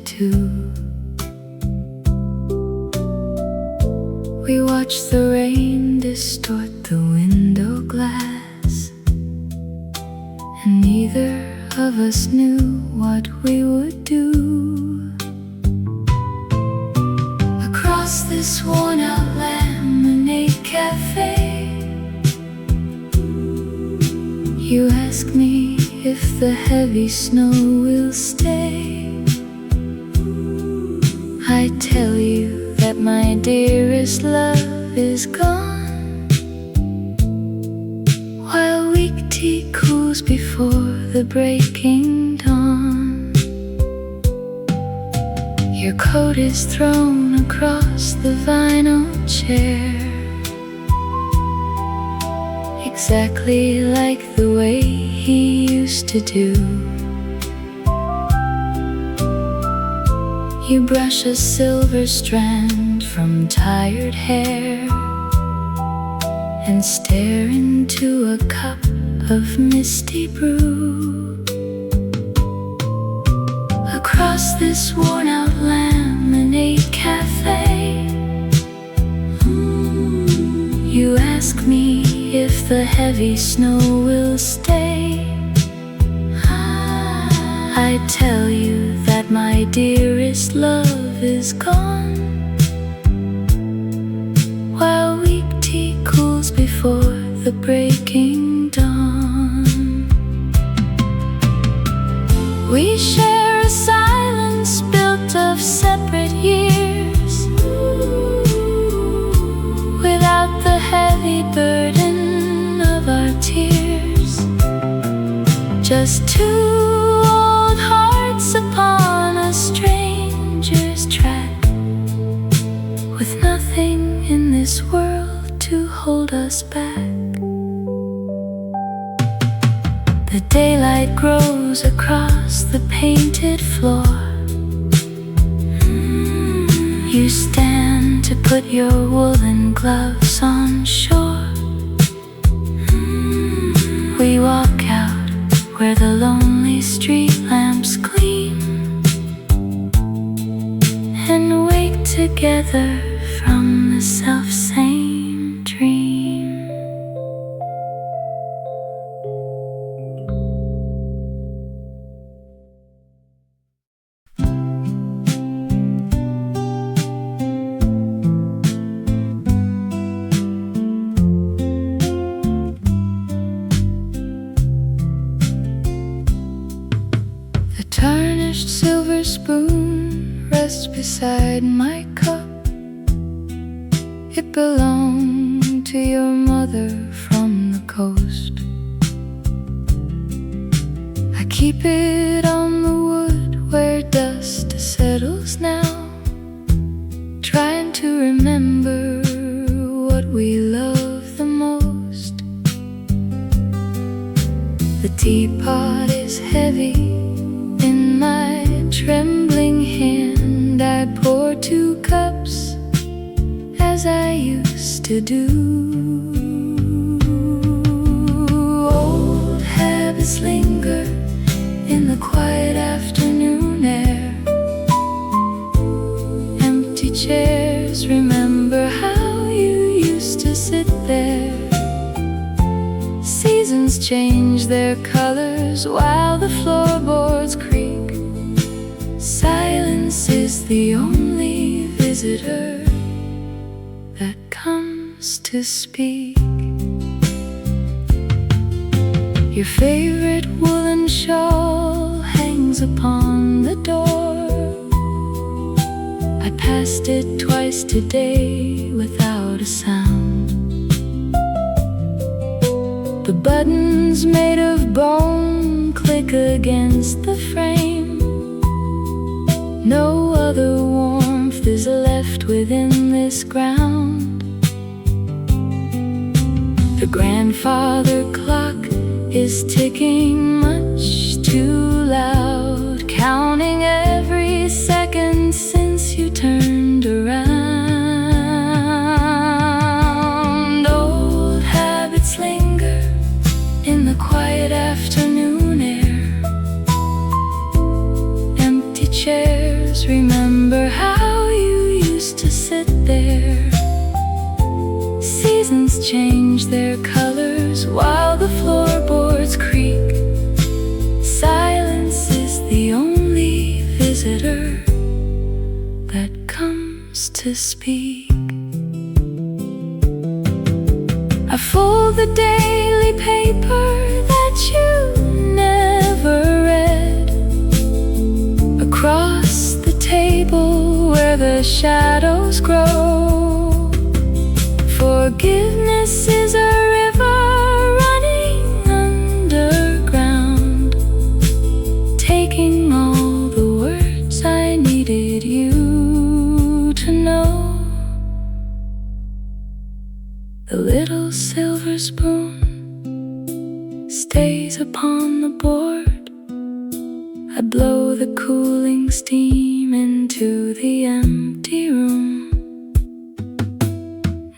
too. We watched the rain distort the window glass, and neither of us knew what we would do. Across this worn-out lemonade cafe, you ask me if the heavy snow will stay. I tell you that my dearest love is gone, while weak tea cools before the breaking dawn. Your coat is thrown across the vinyl chair, exactly like the way he used to do. You brush a silver strand from tired hair and stare into a cup of misty brew. Across this worn-out lemonade cafe, you ask me if the heavy snow will stay. I tell you that my dearest love is gone, while weak tea cools before the breaking dawn. We share a silence built of separate years, without the heavy burden of our tears. Just two old hearts upon a stranger's track, with nothing in this world to hold us back. The daylight grows across the painted floor. You stand to put your woolen gloves on shore. We walk out where the lonely street lamps gleam, and wake together from the self-same dream. Tarnished silver spoon rests beside my cup. It belonged to your mother from the coast. I keep it on the wood where dust settles now, trying to remember what we love the most. The teapot is heavy in my trembling hand. I pour 2 cups as I used to do. Old habits linger in the quiet afternoon air. Empty chairs remember how you used to sit there. Seasons change their colors while the floorboards creak. Silence is the only visitor that comes to speak. Your favorite woolen shawl hangs upon the door. I passed it twice today without a sound. The buttons made of bone click against the frame. No other warmth is left within this ground. The grandfather clock is ticking much too loud, counting every second since you turned around. Old habits linger in the quiet afternoon air. Empty chairs lips to speak. I fold the daily paper that you never read across the table where the shadows grow. Forgiveness is a river running underground, taking all the words I needed you to know. The little silver spoon stays upon the board. I blow the cooling steam into the empty room.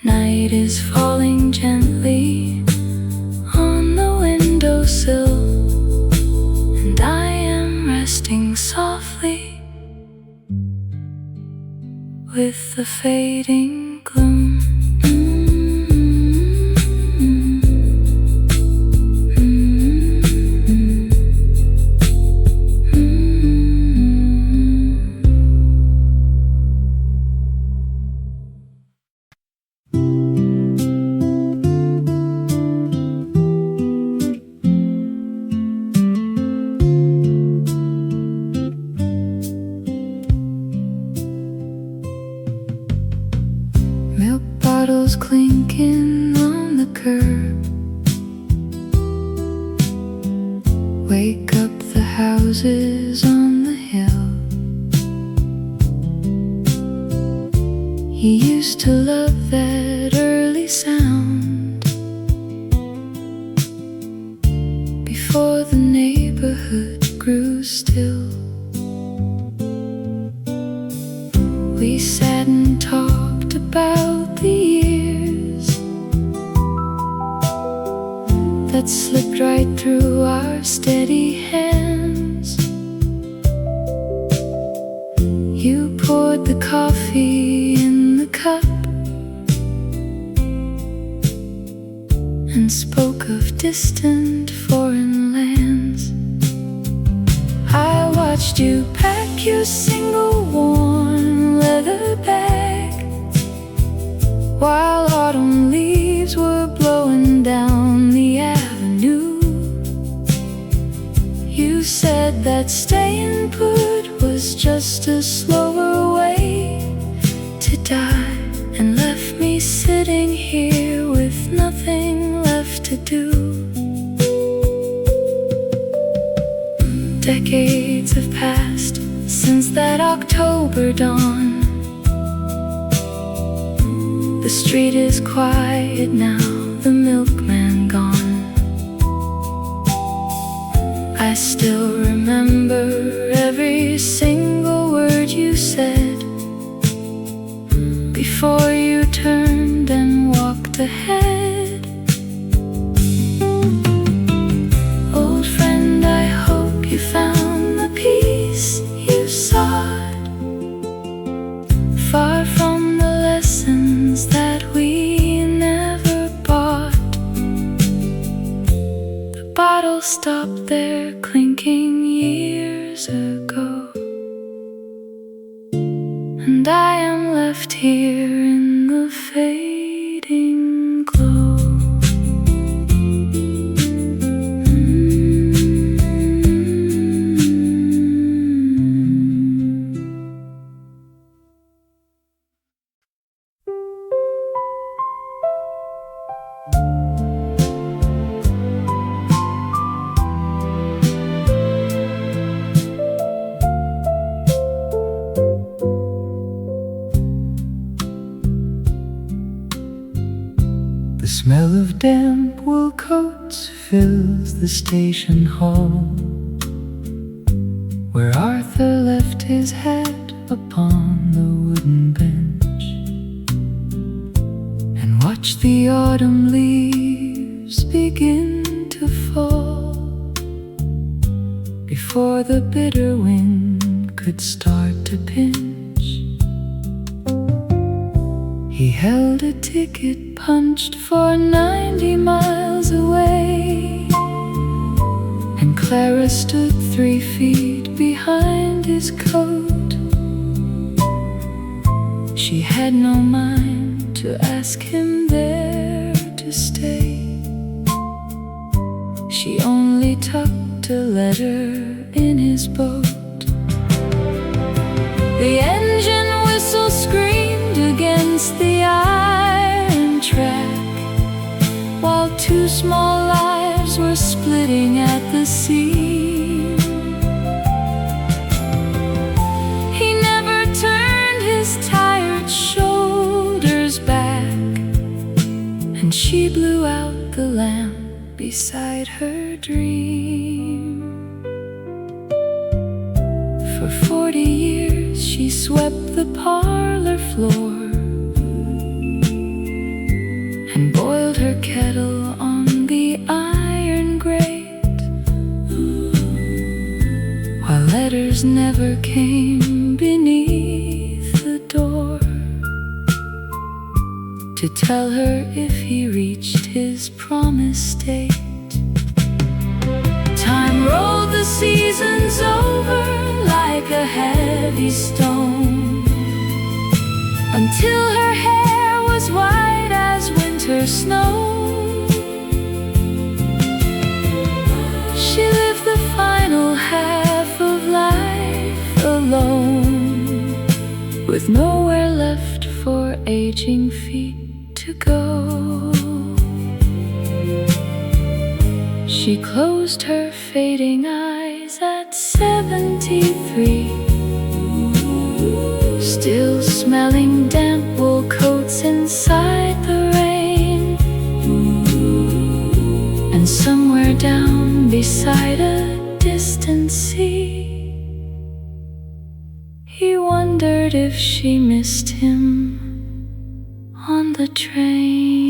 Night is falling gently on the windowsill, and I am resting softly with the fading gloom. Milk bottles clinking on the curb wake up the houses on the hill. He used to love that early sound before the neighborhood grew still. We sat and talked about the years that slipped right through our steady hands. You poured the coffee in the cup and spoke of distant foreign lands. I watched you pack your single worn leather bag while autumn leaves were blowing down the avenue. You said that staying put was just a slower way to die, and left me sitting here with nothing left to do. Decades have passed since that October dawn. The street is quiet now, the milkman gone. I still remember every single word you said before you turned and walked ahead. Old friend, I hope you found the peace you sought, far from the lessons that we never bought. The bottle stopped their clinking years ago, and I am left here in the fading glow. The smell of damp wool coats fills the station hall, where Arthur left his hat upon the wooden bench, and watched the autumn leaves begin to fall before the bitter wind could start to pinch. He held a ticket punched for 90 miles away, and Clara stood 3 feet behind his coat. She had no mind to ask him there to stay. She only tucked a letter in his boat. The engine whistle screamed against the iron track, while two small lives were splitting at the seam. He never turned his tired shoulders back, and she blew out the lamp beside her dream. For 40 years she swept the parlor floor and boiled her kettle on the iron grate, while letters never came beneath the door to tell her if he reached his promised date. Time rolled the seasons over like a heavy stone, until her hair was white as winter snow. She lived the final half of life alone, with nowhere left for aging feet to go. She closed her fading eyes at 73, still smelling damp wool coats inside the rain. And somewhere down beside a distant sea, he wondered if she missed him on the train.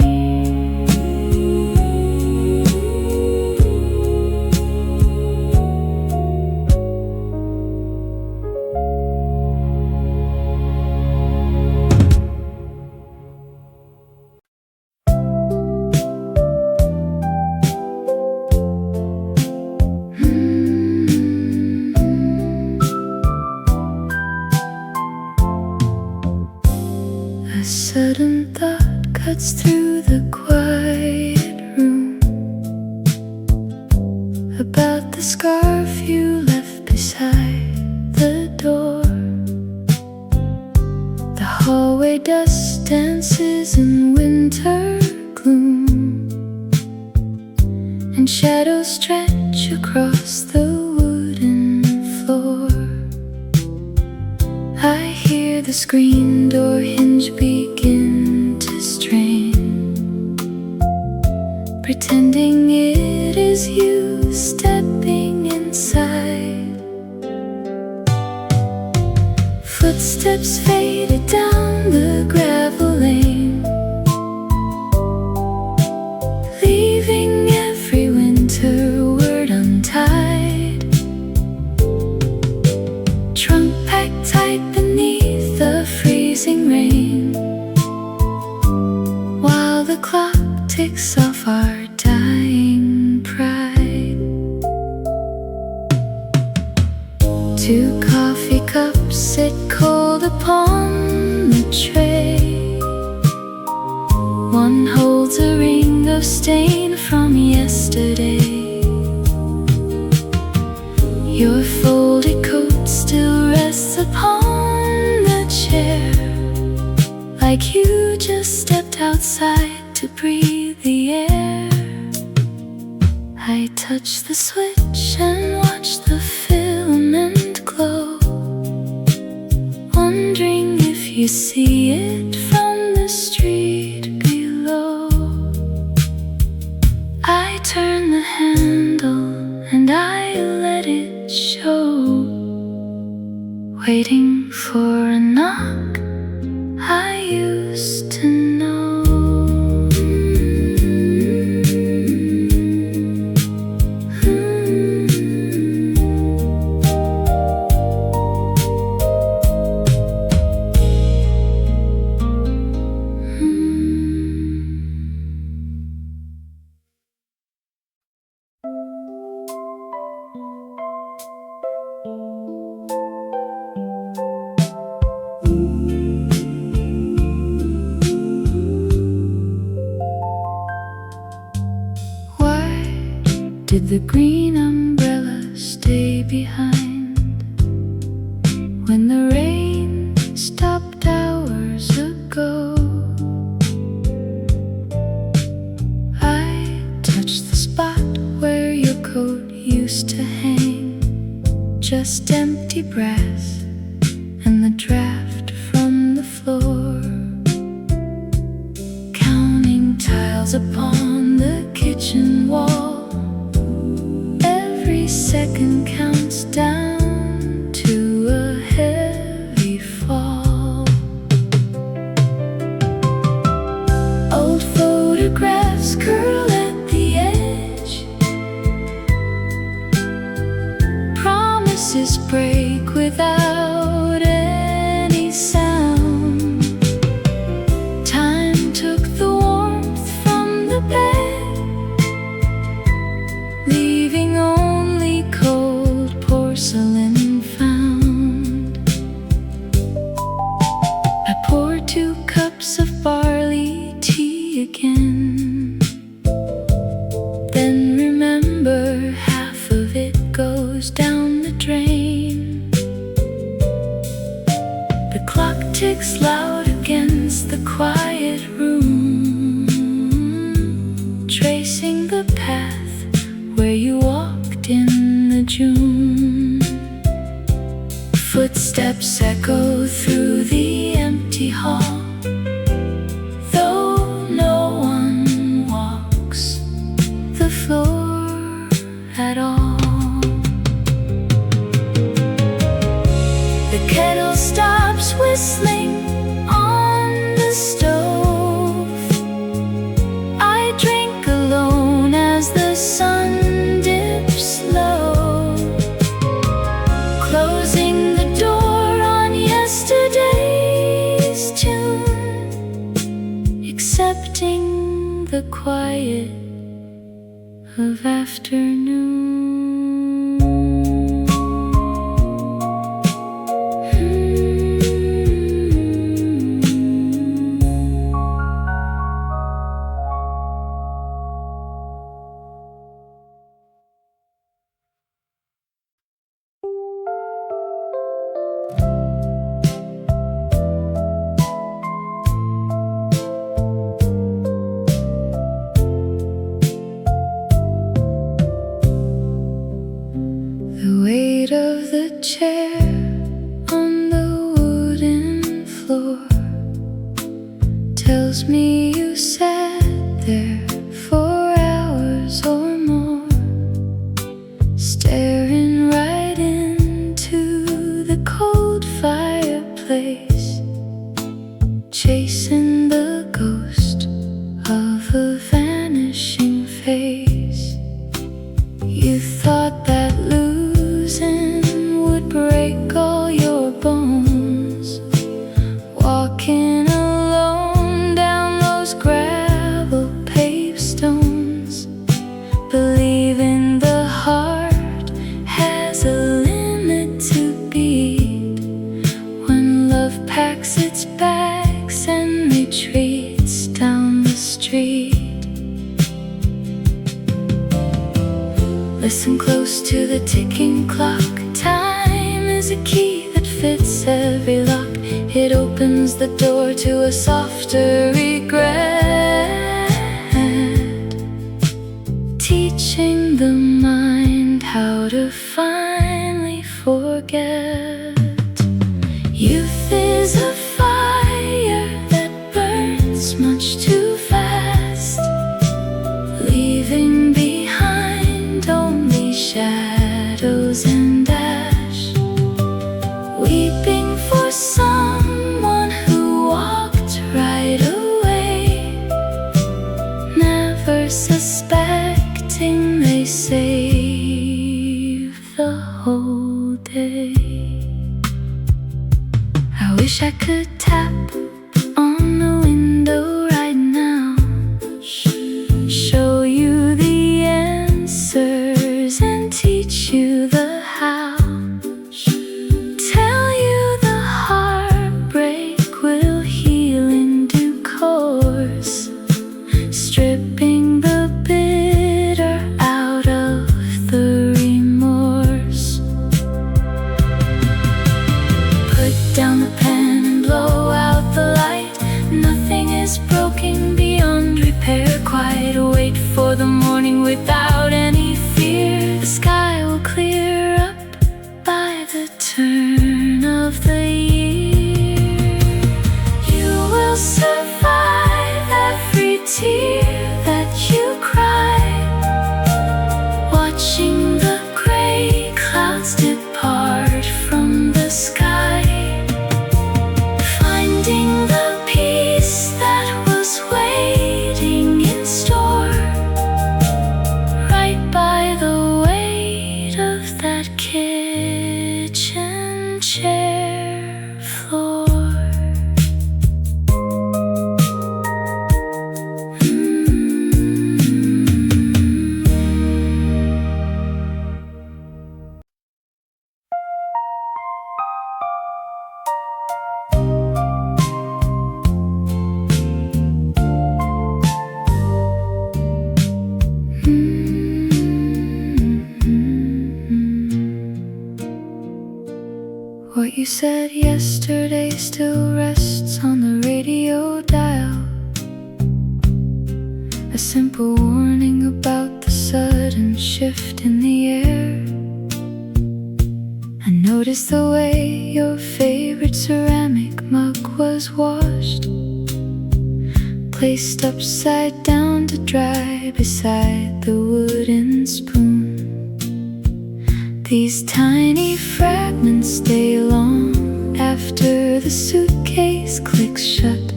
A sudden thought cuts through the quiet room, about the scarf you left beside the door. The hallway dust dances in winter gloom, and shadows stretch across the wooden floor. I hear the screen door hinge begin to strain, pretending it is you stepping inside. Footsteps faded down the gravel lane, leaving every winter word untied. Trunk packed tight beneath the freezing rain, while the clock ticks off our dying pride. 2 coffee cups sit cold upon the tray. One holds a ring of stain from yesterday. Your folded coat still rests upon the chair, like you just stepped outside to breathe the air. I touch the switch and watch the filament glow, wondering if you see it from the street below. I turn the handle and I let it show, waiting for a knock I used to know. the green umbrellas stay behind. When the rain stopped hours ago, I touched the spot where your coat used to hang. Just empty brass and the draft from the floor. Counting tiles upon the kitchen wall, every second counts down to a heavy fall. Old photographs curl at the edge, promises break without any sound. Time took the warmth from the bed, leaving only cold porcelain found. I poured 2 cups of barley tea again, then remember half of it goes down the drain. The clock ticks loud against the quiet room, tracing the path where you walked in the June. Footsteps echo through the empty hall, though no one walks the floor at all. The kettle stops whistling on the stove. I drink alone as the sun dips low, closing the door on yesterday's tune, accepting the quiet of afternoon. The weight of the chair on the wooden floor tells me you sat there for hours or more, staring right into the cold fireplace, chasing the ghost of a vanishing face. You thought that losing would break all your bones, walking alone down those gravel paved stones, believing the heart has a limit to beat when love packs its bags and retreats down the street. Listen close to the ticking clock. Time is a key that fits every lock. It opens the door to a softer regret, teaching the mind how to finally forget. Youth is a fire that burns much too fast, leaving behind only shadows and ash, weeping for someone who walked right away, never suspecting they save the whole day. I wish I could tap on the window right now, show you the answers and teach you the how, tell you the heartbreak will heal in due course, stripping the bitter out of night, wait for the morning without any fear. The sky will clear up by the turn of the year. You will survive every tear that you cry, watching the gray clouds depart from the sky, finding the peace that was waiting in store, right by the weight of that kitchen chair floor. What you said yesterday still rests on the radio dial. A simple warning about the sudden shift in the air. I noticed the way your favorite ceramic mug was washed, placed upside down to dry beside the wooden spoon. These tiny fragments stay long after the suitcase clicks shut,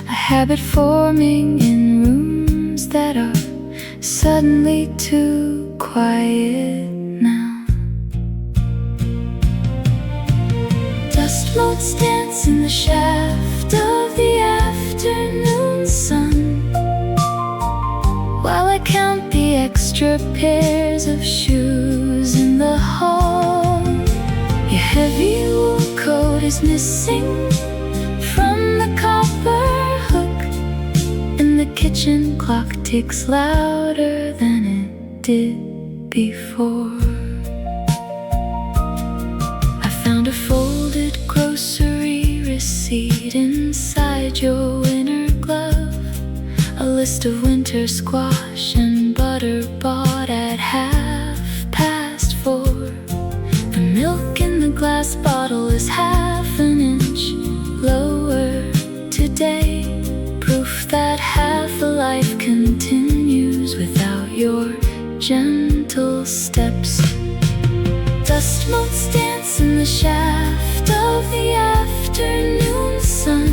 a habit forming in rooms that are suddenly too quiet now. Dust motes dance in the shaft of the afternoon sun, while I count the extra pairs of shoes in the hall. Your heavy wool coat is missing from the copper hook, and the kitchen clock ticks louder than it did before. I found a folded grocery receipt inside your winter glove, a list of winter squash and butter bought at 4:30. The milk in the glass bottle is half an inch lower today, proof that half a life continues without your gentle steps. Dust motes dance in the shaft of the afternoon sun,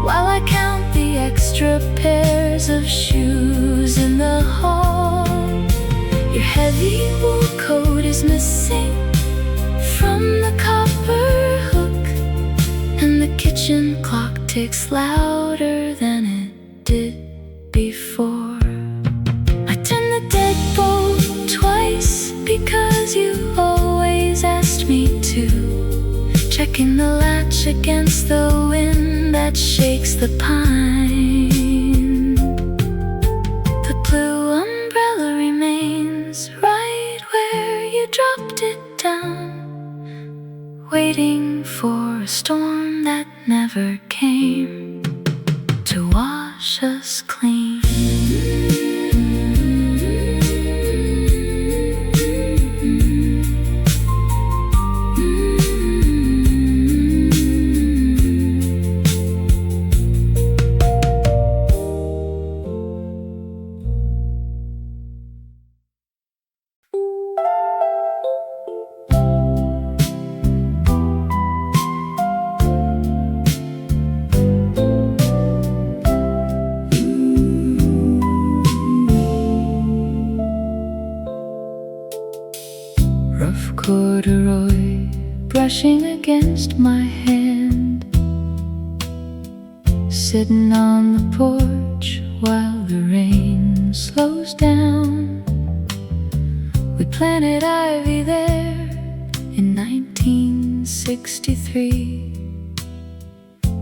while I count the extra pairs of shoes in the hall. Your heavy wool coat is missing from the copper hook, and the kitchen clock ticks louder than it did before. I turned the deadbolt twice because you always asked me to, checking the latch against the wind that shakes the pine. The blue umbrella remains right where you dropped it down, waiting for a storm that never came to wash us clean. Rough corduroy brushing against my hand, sitting on the porch while the rain slows down. We planted ivy there in 1963,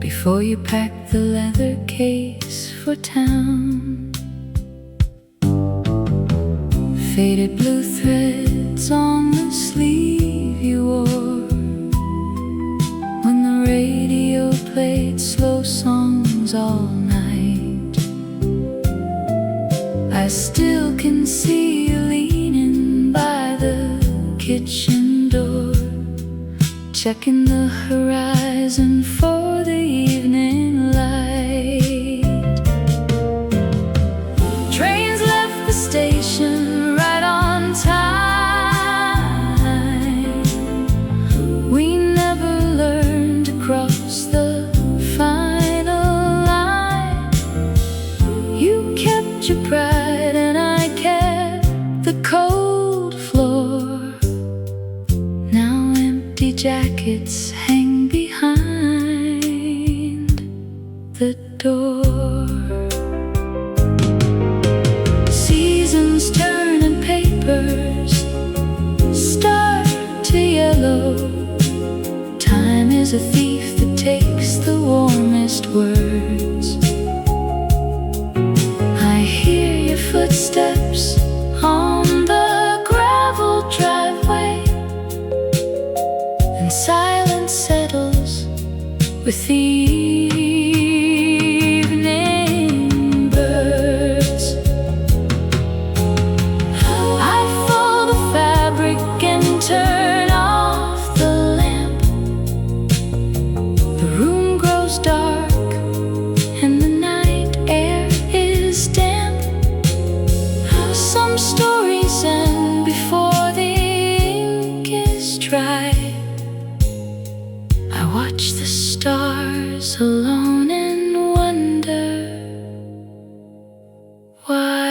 before you packed the leather case for town. Faded blue threads on the sleeve you wore when the radio played slow songs all night. checking the horizon for the evening light. Trains left the station right on time. We never learned to cross the final line. You kept your pride and I kept the cold floor. Now empty jackets hang behind the door. Seasons turn and papers start to yellow. Time is a thief that takes the warmest words. I hear your footsteps on the gravel driveway, and silence settles with the evening birds. I fold the fabric and turn off the lamp. The room grows dark and the night air is damp. Some stories end before the ink is dry. I watch the stars alone and wonder why.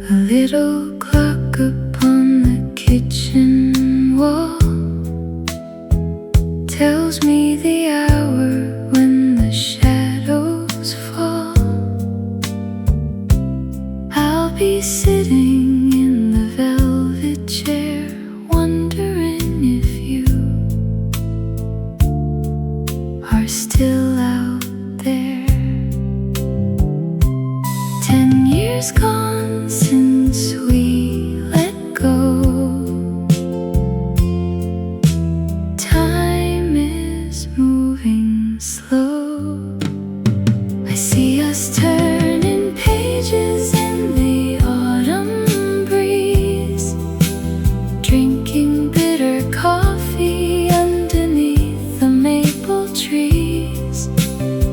A little clock upon the kitchen wall tells me the hour when the shadows fall. I'll be sitting in the velvet chair, wondering if you are still out there. 10 years gone since we let go. Time is moving slow. I see us turning pages in the autumn breeze, drinking bitter coffee underneath the maple trees.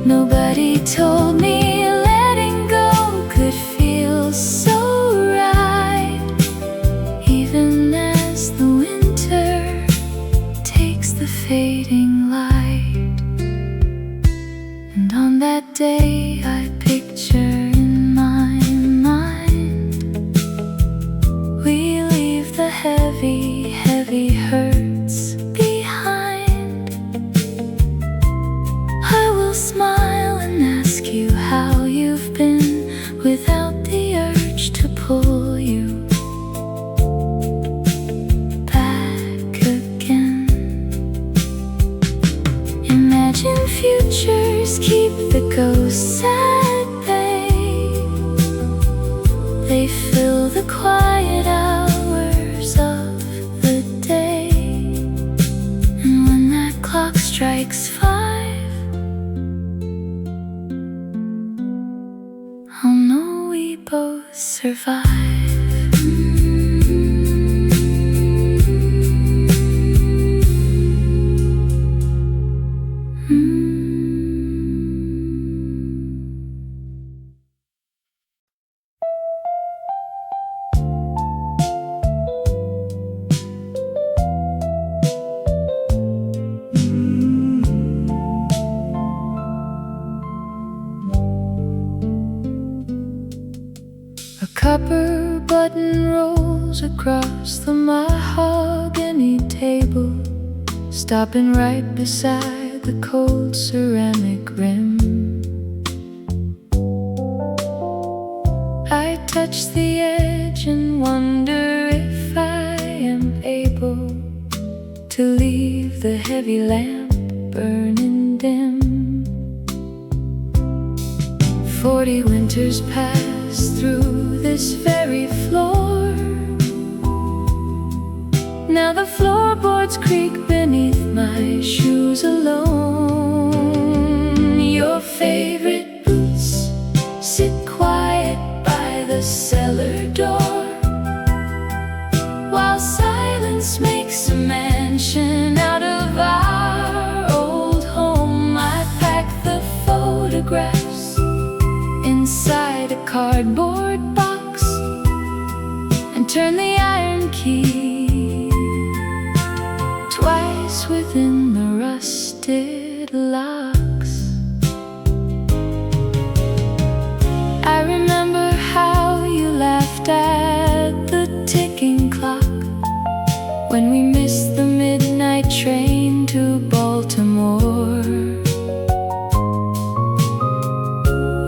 Nobody told me letting go could feel so right, even as the winter takes the fading light. And on that day I picture in my mind, we leave the heavy, heavy hurts behind. I will smile and ask you how you've been, without the urge to pull you back again. Imagine futures keep the ghosts at bay. They fill the quiet hours of the day. And when that clock strikes 5, I'll know we both survive. A copper button rolls across the mahogany table, stopping right beside the cold ceramic rim. I touch the edge and wonder if able to leave the heavy lamp burning dim. 40 winters passed through this very floor. Now the floorboards creak beneath my shoes alone. Your favorite boots sit quiet by the cellar door, while silence makes a mansion out of our old home. I pack the photographs inside a cardboard box and turn the iron key twice within the rusted locks. I remember how you laughed at the ticking clock when we missed the midnight train to Baltimore.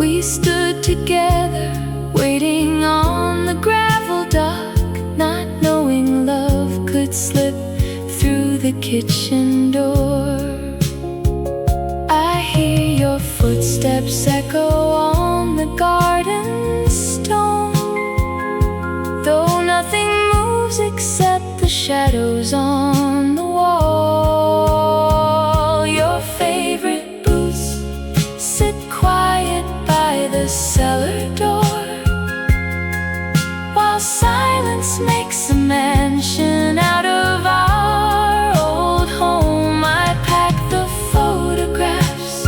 We stood together, waiting on the gravel dock, not knowing love could slip through the kitchen door. I hear your footsteps echo on the garden stone, though nothing moves except the shadows on the wall. Your favorite boots sit quiet by the cellar door, while silence makes a mansion out of our old home. I pack the photographs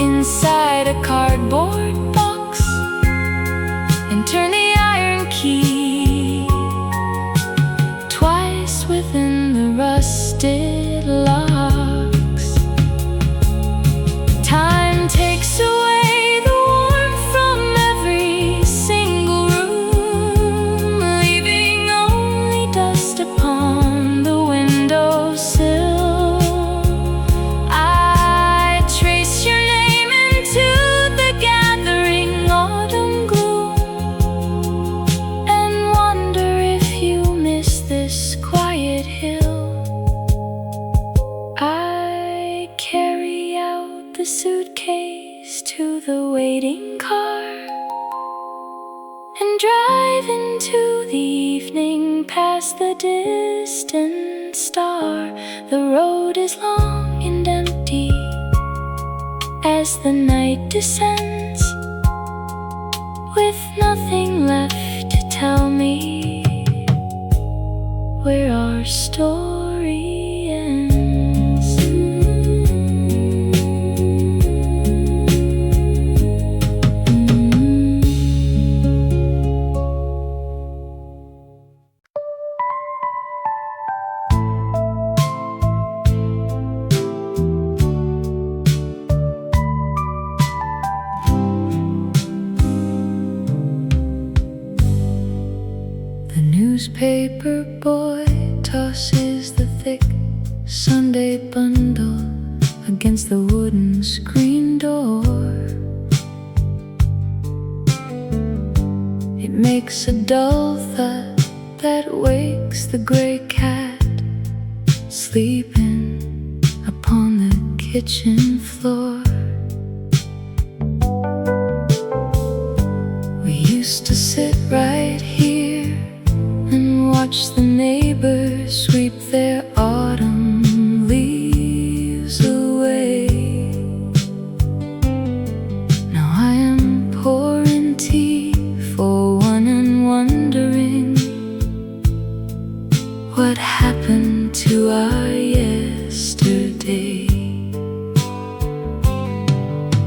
inside a cardboard box and turn the iron key twice within the rusted locks. Time takes away the warmth from every single room, leaving only dust upon the windowsill. I trace your name into the gathering autumn gloom and wonder if you miss this quiet hill. I carry out the suitcase to the waiting car and drive into the evening past the distant star. The road is long and empty as the night descends, with nothing left to tell me where our story ends. The newspaper boy tosses the thick Sunday bundle against the wooden screen door. It makes a dull thud that wakes the gray cat sleeping upon the kitchen floor. We used to sit right here and watch the neighbors sweep their autumn leaves away. Now I am pouring tea for one and wondering what happened to our yesterday.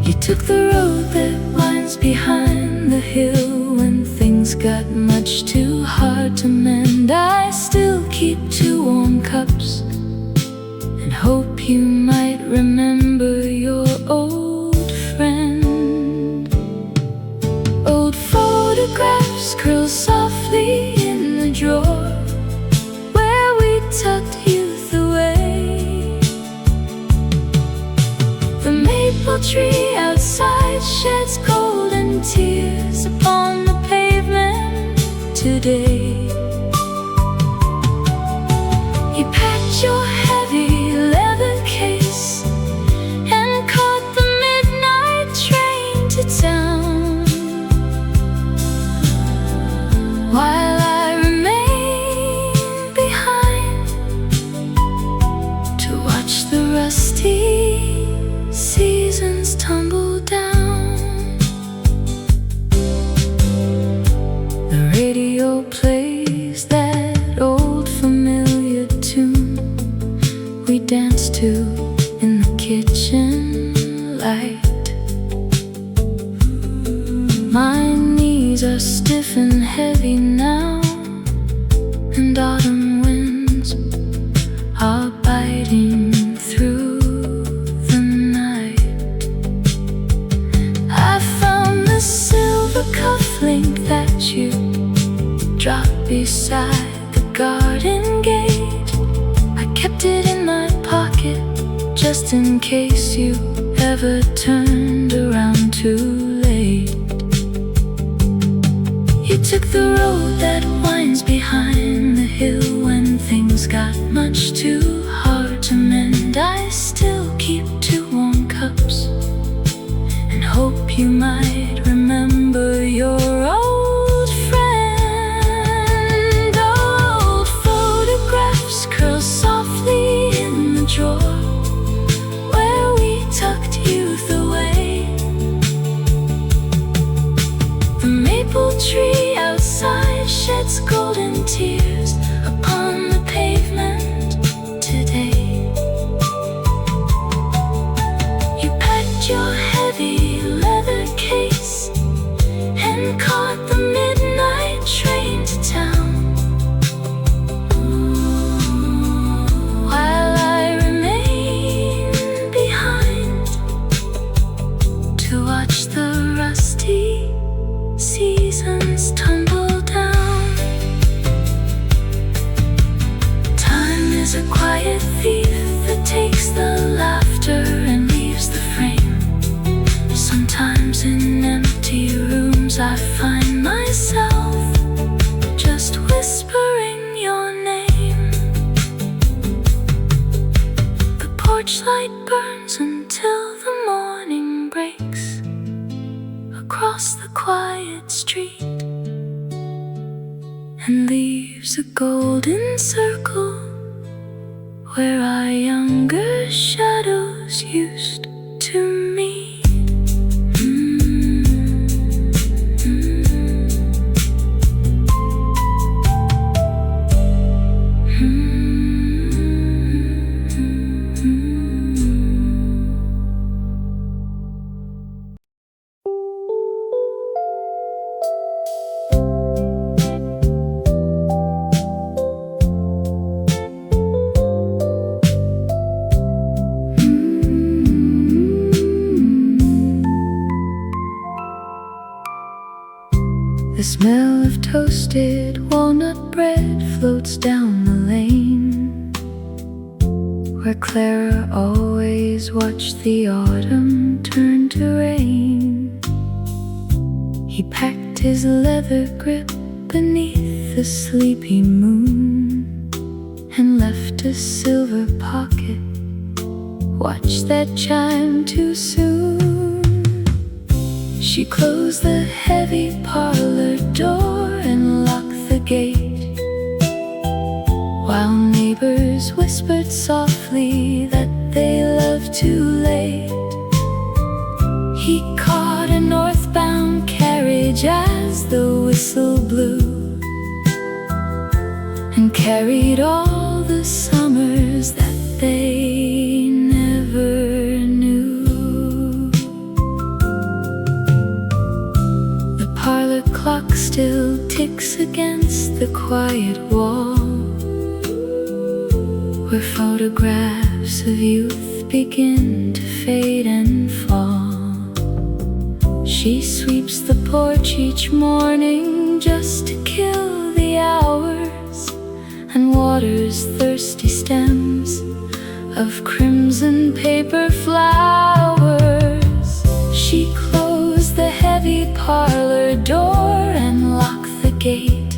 You took the road that winds behind the hill when things got much too hard to mend. I still keep 2 warm cups and hope you might remember your old friend. Old photographs curl softly in the drawer where we tucked youth away. The maple tree outside sheds golden tears upon the pavement today. just in case you ever turned around too late. You took the road that winds behind the hill when things got much too hard to mend. I still keep 2 warm cups and hope you might remember your old friend. Old photographs curl softly in the drawer where we tucked youth away. The maple tree outside sheds golden tears upon the pavement today. You packed your heavy leather case and caught the midnight train to town, while I remain behind to watch the rusty seasons tumble down. Time is a quiet thief that takes the laughter and leaves the frame. Sometimes in empty rooms I find myself just whispering your name. The porch light burns until the morning breaks across the quiet street and leaves a golden circle where our younger shadows used to meet. The smell of toasted walnut bread floats down the lane where Clara always watched the autumn turn to rain. He packed his leather grip beneath the sleepy moon and left a silver pocket. Watch that chime too soon. She closed the heavy parlor door and locked the gate, while neighbors whispered softly that they loved too late. He caught a northbound carriage as the whistle blew and carried all the summers that they never knew. The parlor clock still ticks against the quiet wall where photographs of youth begin to fade and fall. She sweeps the porch each morning just to kill the hours and waters thirsty stems of crimson paper flowers. She closed the heavy parlor door and locked the gate,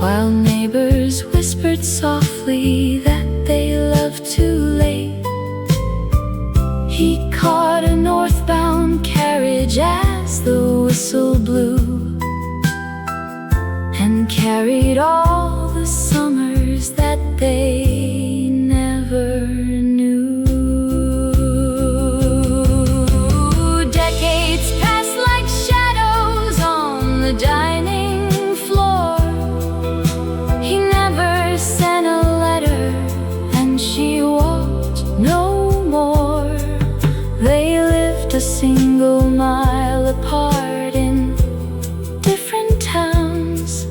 while neighbors whispered softly that they loved too late. He caught a northbound carriage as the whistle blew and carried all the summers that they never knew. Decades passed like shadows on the dining floor. He never sent a letter and she walked no more. They lived a single mile apart in different towns,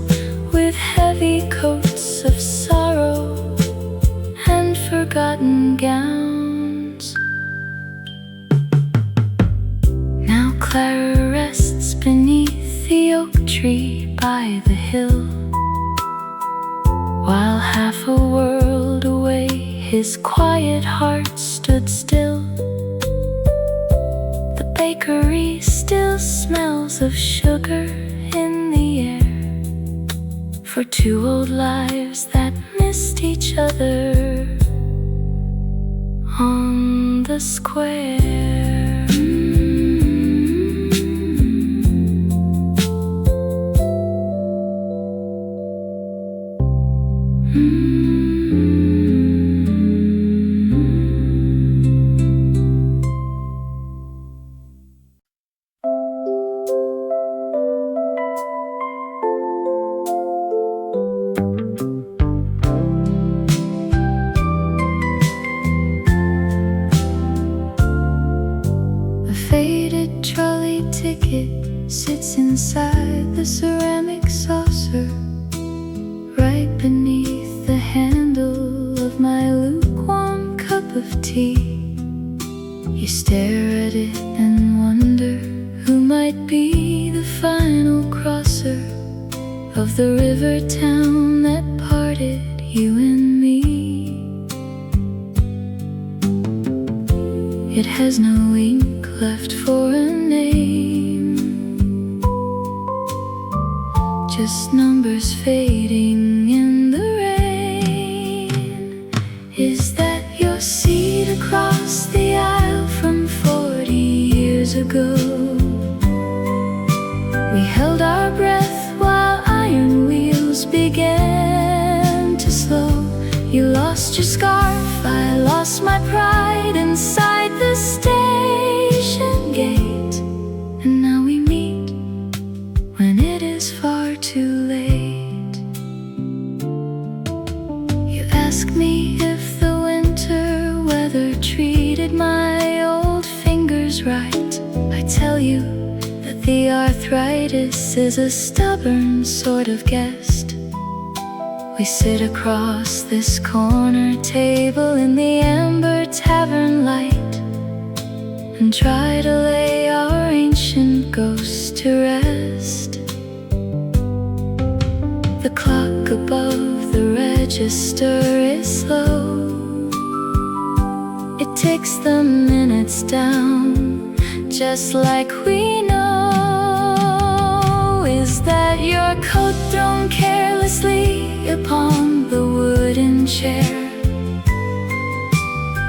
with heavy coats of sorrow and forgotten gowns. Now Clara rests beneath the oak tree by the hill, while half a world away his quiet heart stood still. The bakery still smells of sugar in the air, for two old lives that missed each other on the square. Sits inside the ceramic saucer, right beneath the handle of my lukewarm cup of tea. You stare at it and wonder who might be the final crosser of the river town that parted you and me. It has no ink left for a name, just numbers fading in the rain. Is that your seat across the aisle from 40 years ago? We held our breath while iron wheels began to slow. You lost your scarf, I lost my pride inside the station gate. And now we meet when it is far too late. You ask me if the winter weather treated my old fingers right. I tell you that the arthritis is a stubborn sort of guest. We sit across this corner table in the amber tavern light and try to lay our ancient ghosts to rest. The clock above the register is slow. It takes the minutes down, just like we know. Is that your coat thrown carelessly upon the wooden chair?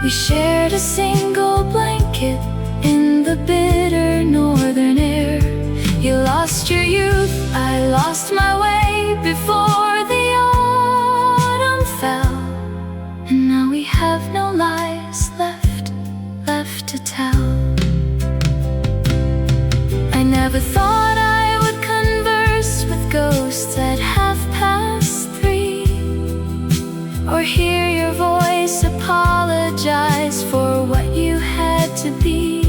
We shared a single blanket in the bitter northern air. You lost your youth, I lost my way before the autumn fell. And now we have no lies left to tell. I never thought I would converse with ghosts at 3:30, or hear your voice apologize for what you had to be.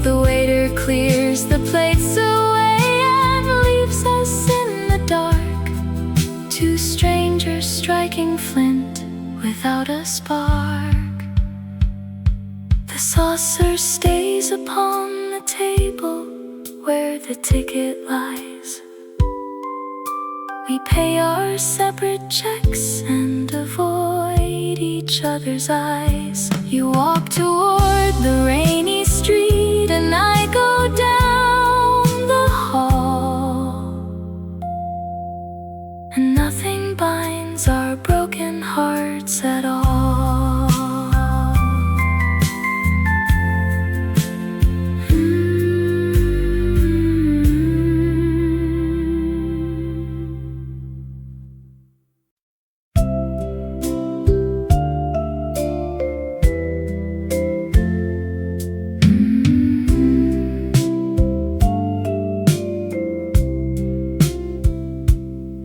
The waiter clears the plates away and leaves us in the dark, two strangers striking flint without a spark. The saucer stays upon the table where the ticket lies. We pay our separate checks and avoid each other's eyes. You walk toward the rainy street and I go down the hall, and nothing binds our broken hearts at all.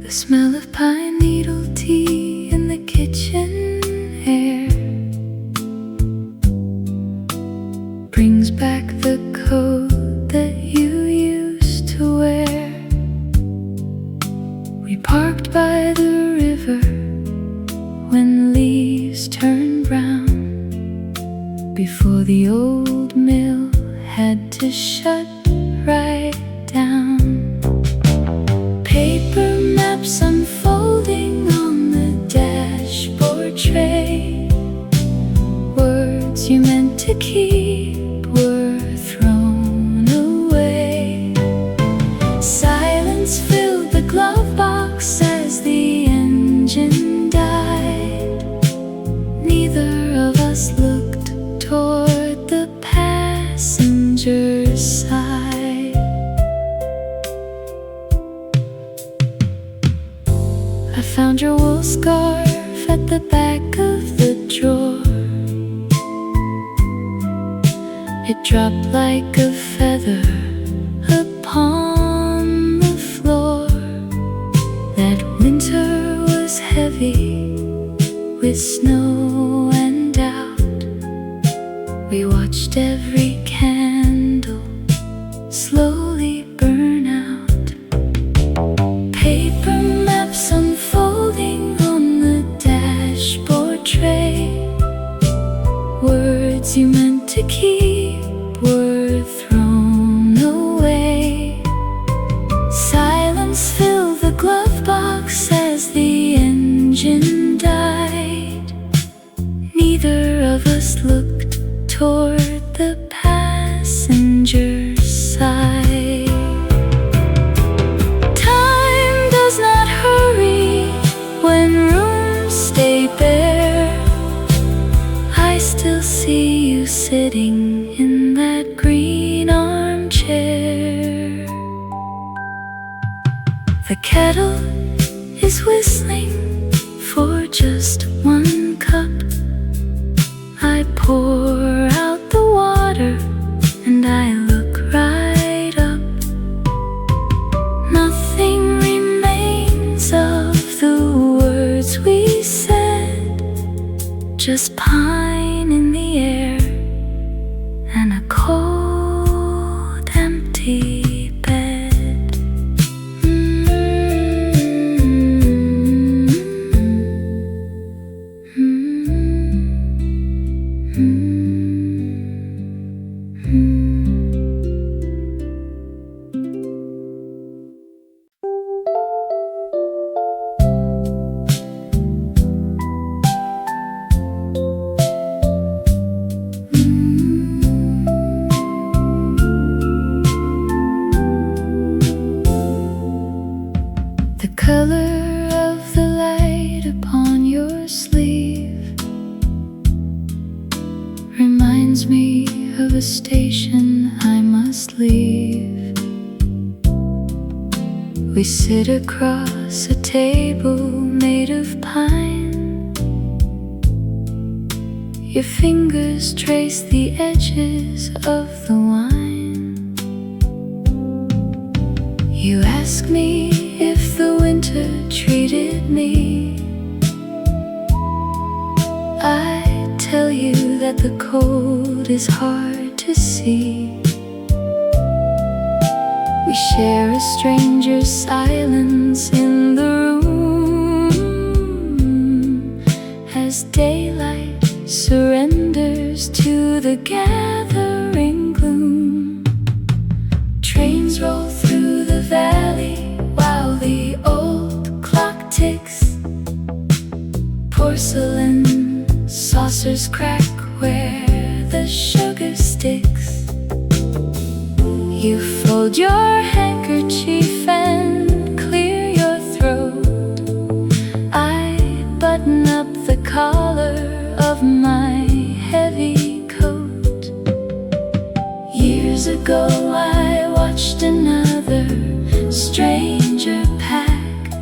The smell of pine needle tea in the kitchen air brings back the coat that you used to wear. We parked by the river when leaves turned brown, before the old mill had to shut right down. Paper maps unfolding on the dashboard tray, at the back of the drawer. It dropped like a feather upon the floor. That winter was heavy with snow and doubt. We watched every candle slowly burn out. Paper maps unfolding on the dashboard tray. Words you meant to keep were thrown away. Silence filled the glove box as the engine died. Neither of us looked toward the passenger's side. Time does not hurry when rooms stay bare. I still see you sitting in that green armchair. The kettle is whistling for just one cup. I pour out the water and I look right up. Nothing remains of the words we said, just pine in the air and a cold, empty bed. The color of the light upon your sleeve reminds me of a station I must leave. We sit across a table made of pine. Your fingers trace the edges of the wine. You ask me if the winter treated me. I tell you that the cold is hard to see. We share a stranger's silence in the room as daylight surrenders to the gathering gloom. Trains roll through the valley while the old clock ticks. Porcelain saucers crack where the sugar sticks. You fold your handkerchief and clear your throat. I button up the collar of my heavy coat. Years ago I watched another stranger pack,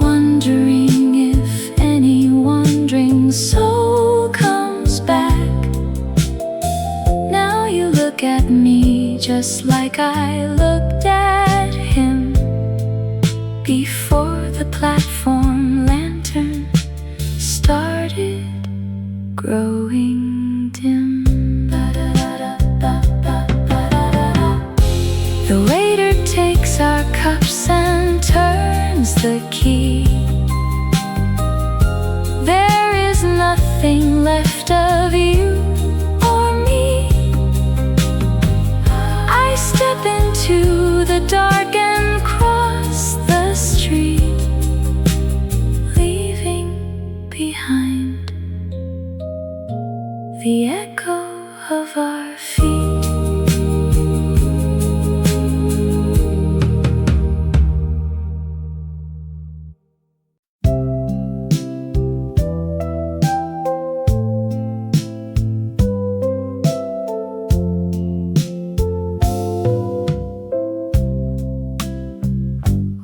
wondering if any wandering soul comes back. Now you look at me just like I looked at him before the platform lantern started growing dim. The waiter takes our cups and turns the key. There is nothing left of you or me. I step into the dark and cross the street, leaving behind the echo of our feet.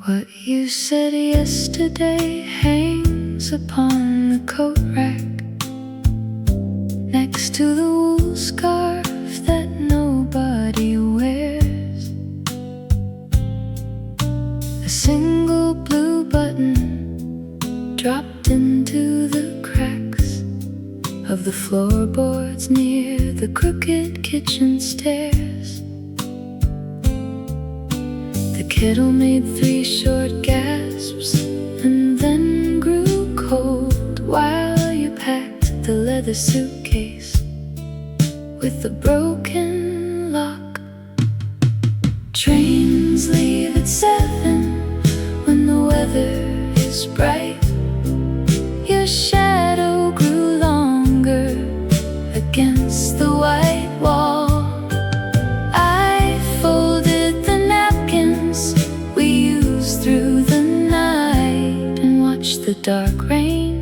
What you said yesterday hangs hangs upon the coat rack, next to the wool scarf that nobody wears. A single blue button dropped into the cracks of the floorboards near the crooked kitchen stairs. The kettle made 3 short gasps and then grew cold while you packed the leather suitcase with the broken lock. Trains leave at 7 when the weather is bright. Your shadow grew longer against the white wall. I folded the napkins we used through the night and watched the dark rain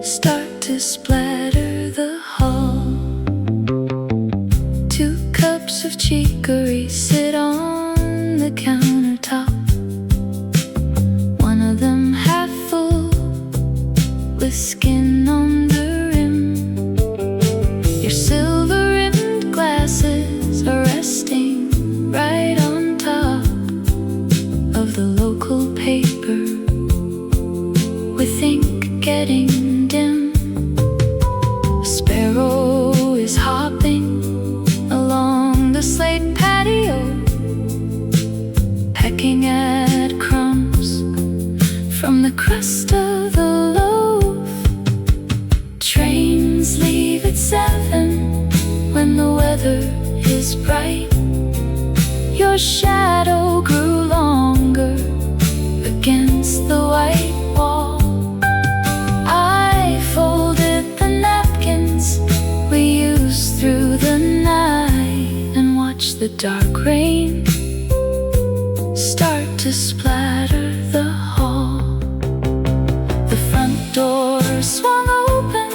start to splatter the hall. 2 cups of chicory sit on the countertop, one of them half full with skin on the rim. Your silver-rimmed glasses are resting right on top of the local paper with ink getting dim. A sparrow is hopping along the slate patio, pecking at crumbs from the crust of the loaf. Trains leave at 7 when the weather is bright. Your shadow grew longer against the white wall. I folded the napkins we used through the night and watched the dark rain start to splatter the hall. The front door swung open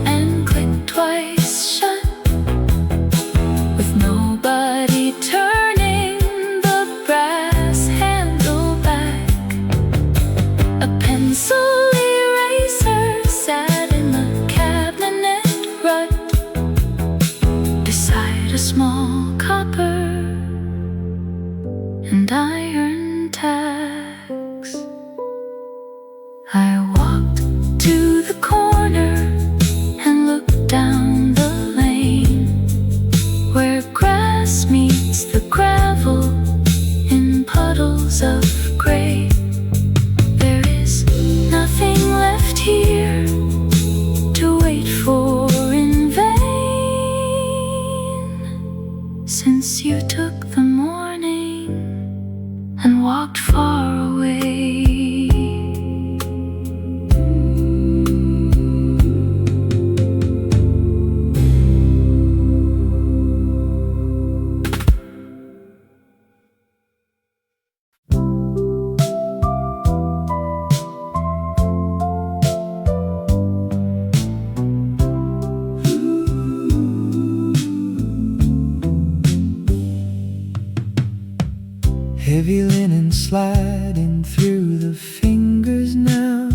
and clicked twice shut, with nobody turning the brass handle back. A pencil eraser sat in the cabinet rut beside a small copper and iron tacks. I walked to the corner and looked down the lane where grass meets the gravel in puddles of gray. There is nothing left here to wait for in vain, since you took the morning and walked far away. Heavy linen sliding through the fingers now,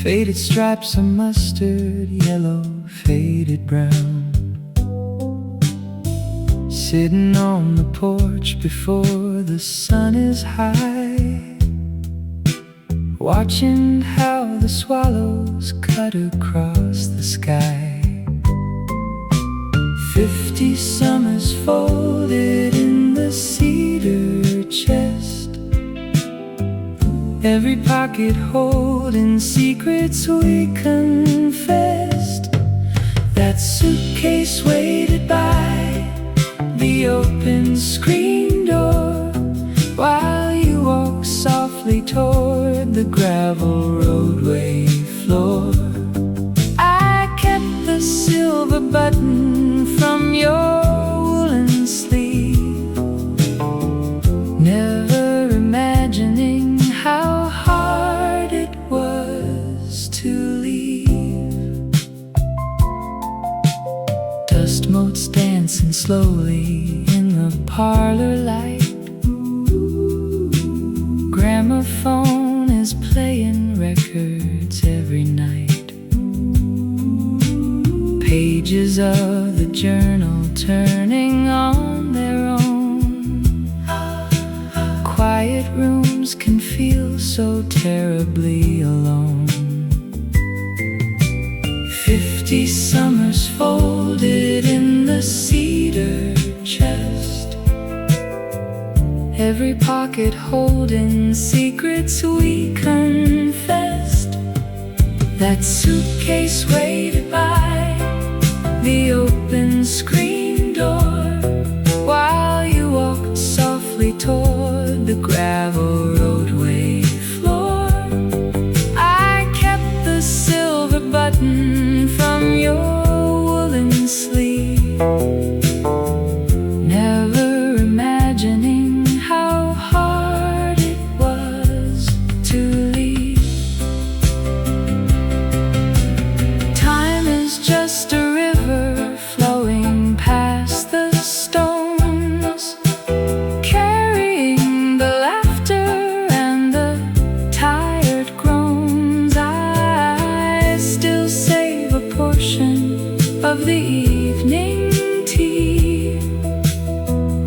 faded stripes of mustard, yellow, faded brown. Sitting on the porch before the sun is high, watching how the swallows cut across the sky. 50 summers folded in the cedar chest, every pocket holding secrets we confessed. That suitcase waited by the open screen door while you walked softly toward the gravel roadway floor. I kept the silver button from your woolen sleeve, never imagining how hard it was to leave. Dust motes dancing slowly in the parlor light, gramophone playing records every night. Pages of the journal turning on their own. Quiet rooms can feel so terribly alone. 50 summers folded in the cedar chest, every pocket holding secrets we confessed. That suitcase waited by the open screen door while you walked softly toward the gravel roadway floor. I kept the silver button from your woolen sleeve, never imagining how hard it was to leave. Time is just a river flowing past the stones, carrying the laughter and the tired groans. I still save a portion of the evening tea,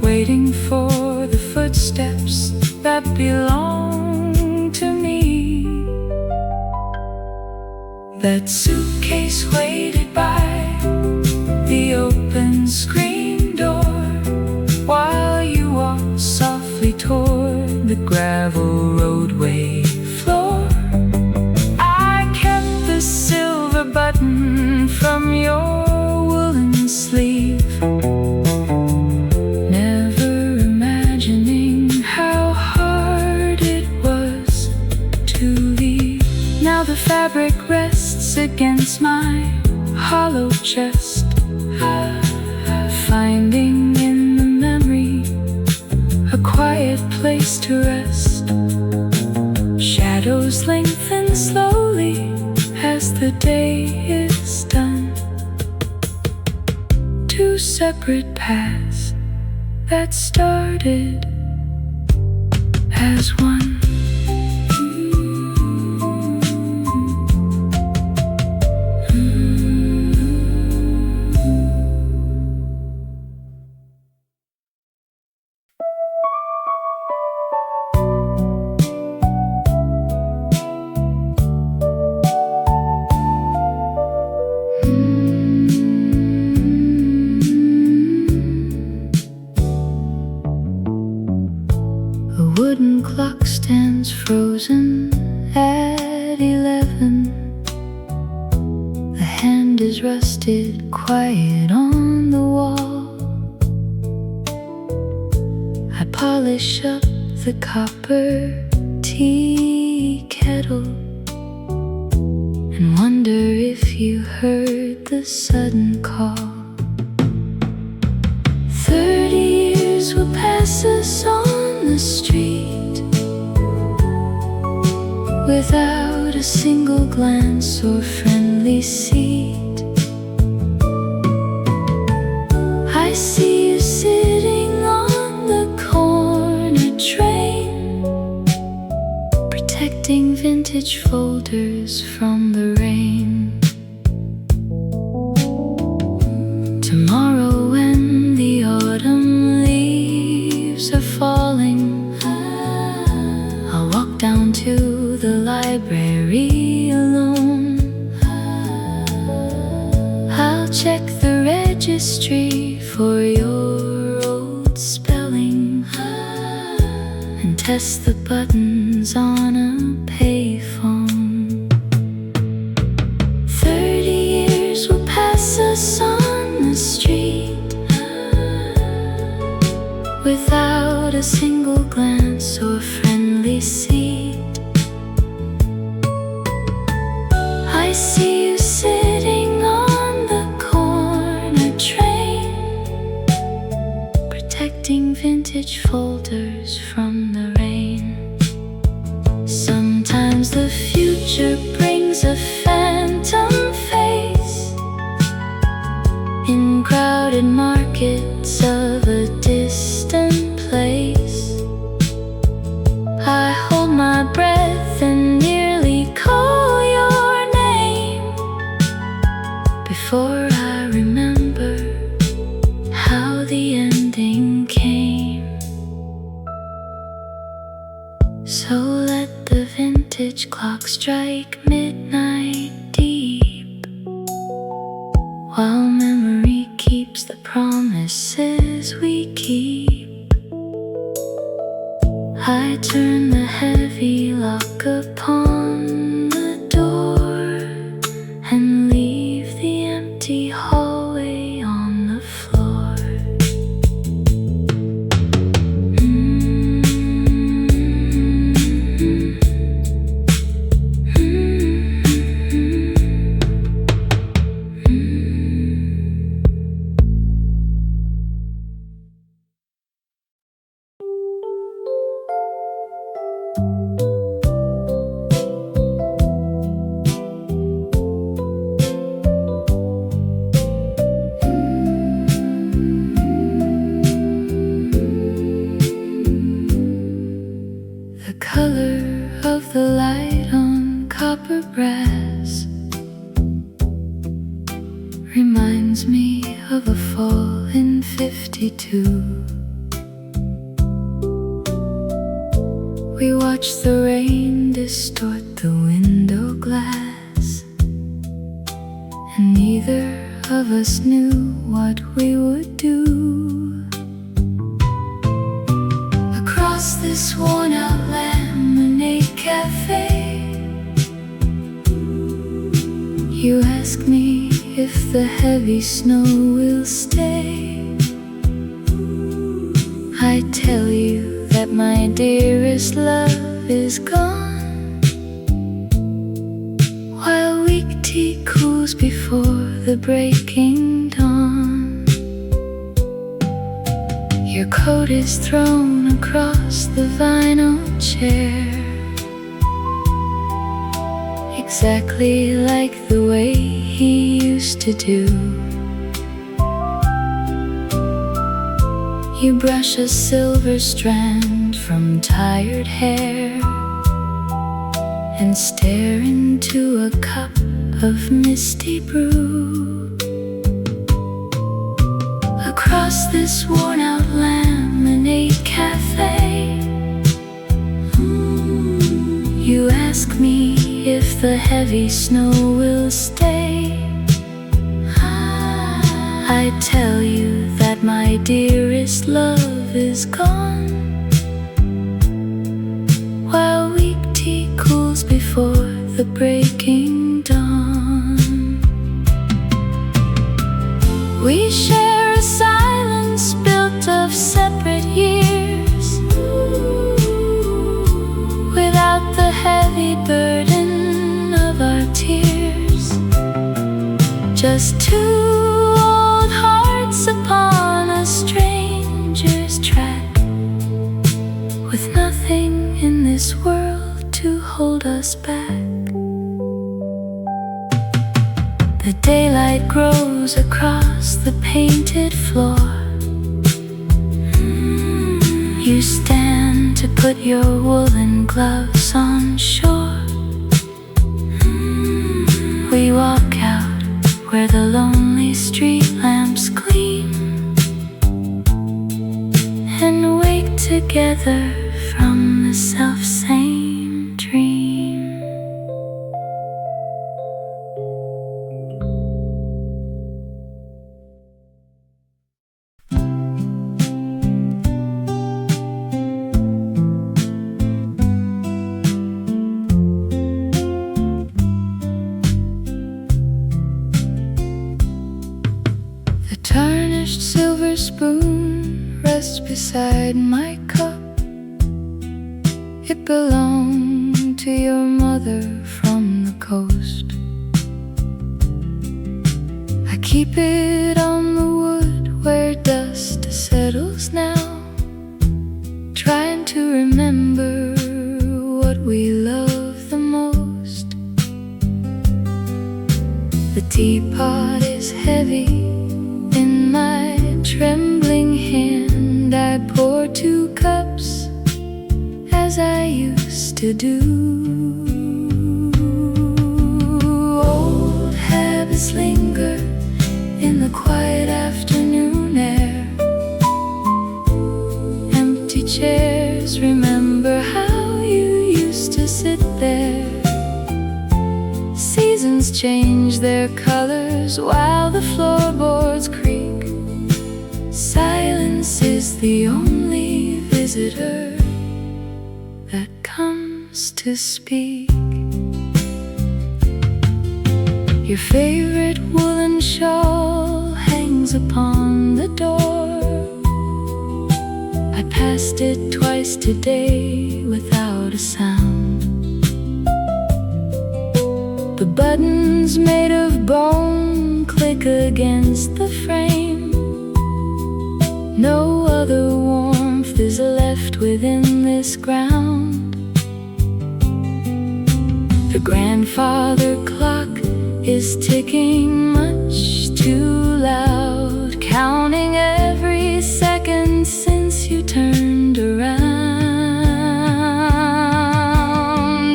waiting for the footsteps that belong to me. That suitcase waited by the open screen door while you walked softly toward the gravel roadway floor. I kept the silver button from your woolen sleeve, never imagining how hard it was to leave. Now the fabric rests against my hollow chest, finding in the memory a quiet place to rest. Shadows lengthen slowly as the day is done. Two separate paths that started as one. A wooden clock stands frozen at 11. The hand is rusted, quiet on the wall. I polish up the copper tea kettle and wonder if you heard the sudden call. 30 years will pass us on the street without a single glance or friendly seat. I see you sitting on the corner train, protecting vintage folders from the rain. Tomorrow when the autumn leaves are falling, I'll walk down to the library alone. I'll check the registry for your old spelling and test the buttons on a payphone. 30 years will pass us on the street without a single glance or friendly seat. I see you sitting on the corner train, protecting vintage folders from the rain. Sometimes the future brings a phantom face in crowded markets of a distant place. I hold my breath and near clocks strike midnight deep, while memory keeps the promises we keep. I turn the heavy lock upon the door and leave the empty hallway on the floor. The color of the light on copper brass reminds me of a fall in '52. We watched the rain distort the window glass, and neither of us knew what we would do. Across this worn-out lemonade cafe, you ask me if the heavy snow will stay. I tell you that my dearest love is gone, while weak tea cools before the breaking dawn. Your coat is thrown across the vinyl chair, exactly like the way he used to do. You brush a silver strand from tired hair and stare into a cup of misty brew. Across this worn-out lemonade cafe, you ask me if the heavy snow will stay. I tell you that my dearest love is gone, while weak tea cools before the breaking dawn. We share a silence built of separate years, without the heavy burden of our tears. Just two old hearts upon a stranger's track, with nothing in this world to hold us back. The daylight grows across the painted floor. You stand to put your woolen gloves on shore. We walk out where the lonely street lamps gleam, and wake together from the self-same dream. Tarnished silver spoon rests beside my cup. It belonged to your mother from the coast. I keep it on the wood where dust settles now, trying to remember what we love the most. The teapot is heavy. In my trembling hand I pour 2 cups, as I used to do. Old habits linger in the quiet afternoon air. Empty chairs remember how you used to sit there. change their colors while the floorboards creak. Silence is the only visitor that comes to speak. Your favorite woolen shawl hangs upon the door. I passed it twice today without a sound. The buttons made of bone click against the frame. No other warmth is left within this ground. The grandfather clock is ticking much too loud, counting every second since you turned around.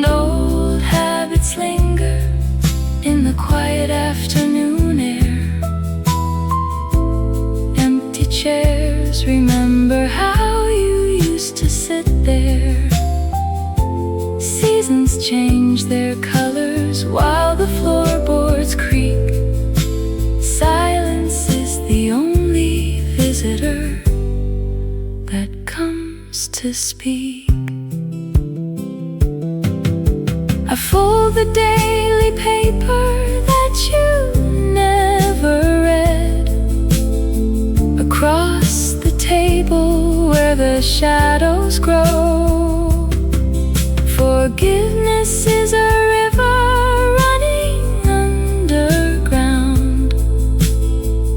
Old habits linger in the quiet afternoon air. Empty chairs remember how you used to sit there. Seasons change their colors while the floorboards creak. Silence is the only visitor that comes to speak. I fold the daily paper that you never read across the table where the shadows grow. Forgiveness is a river running underground,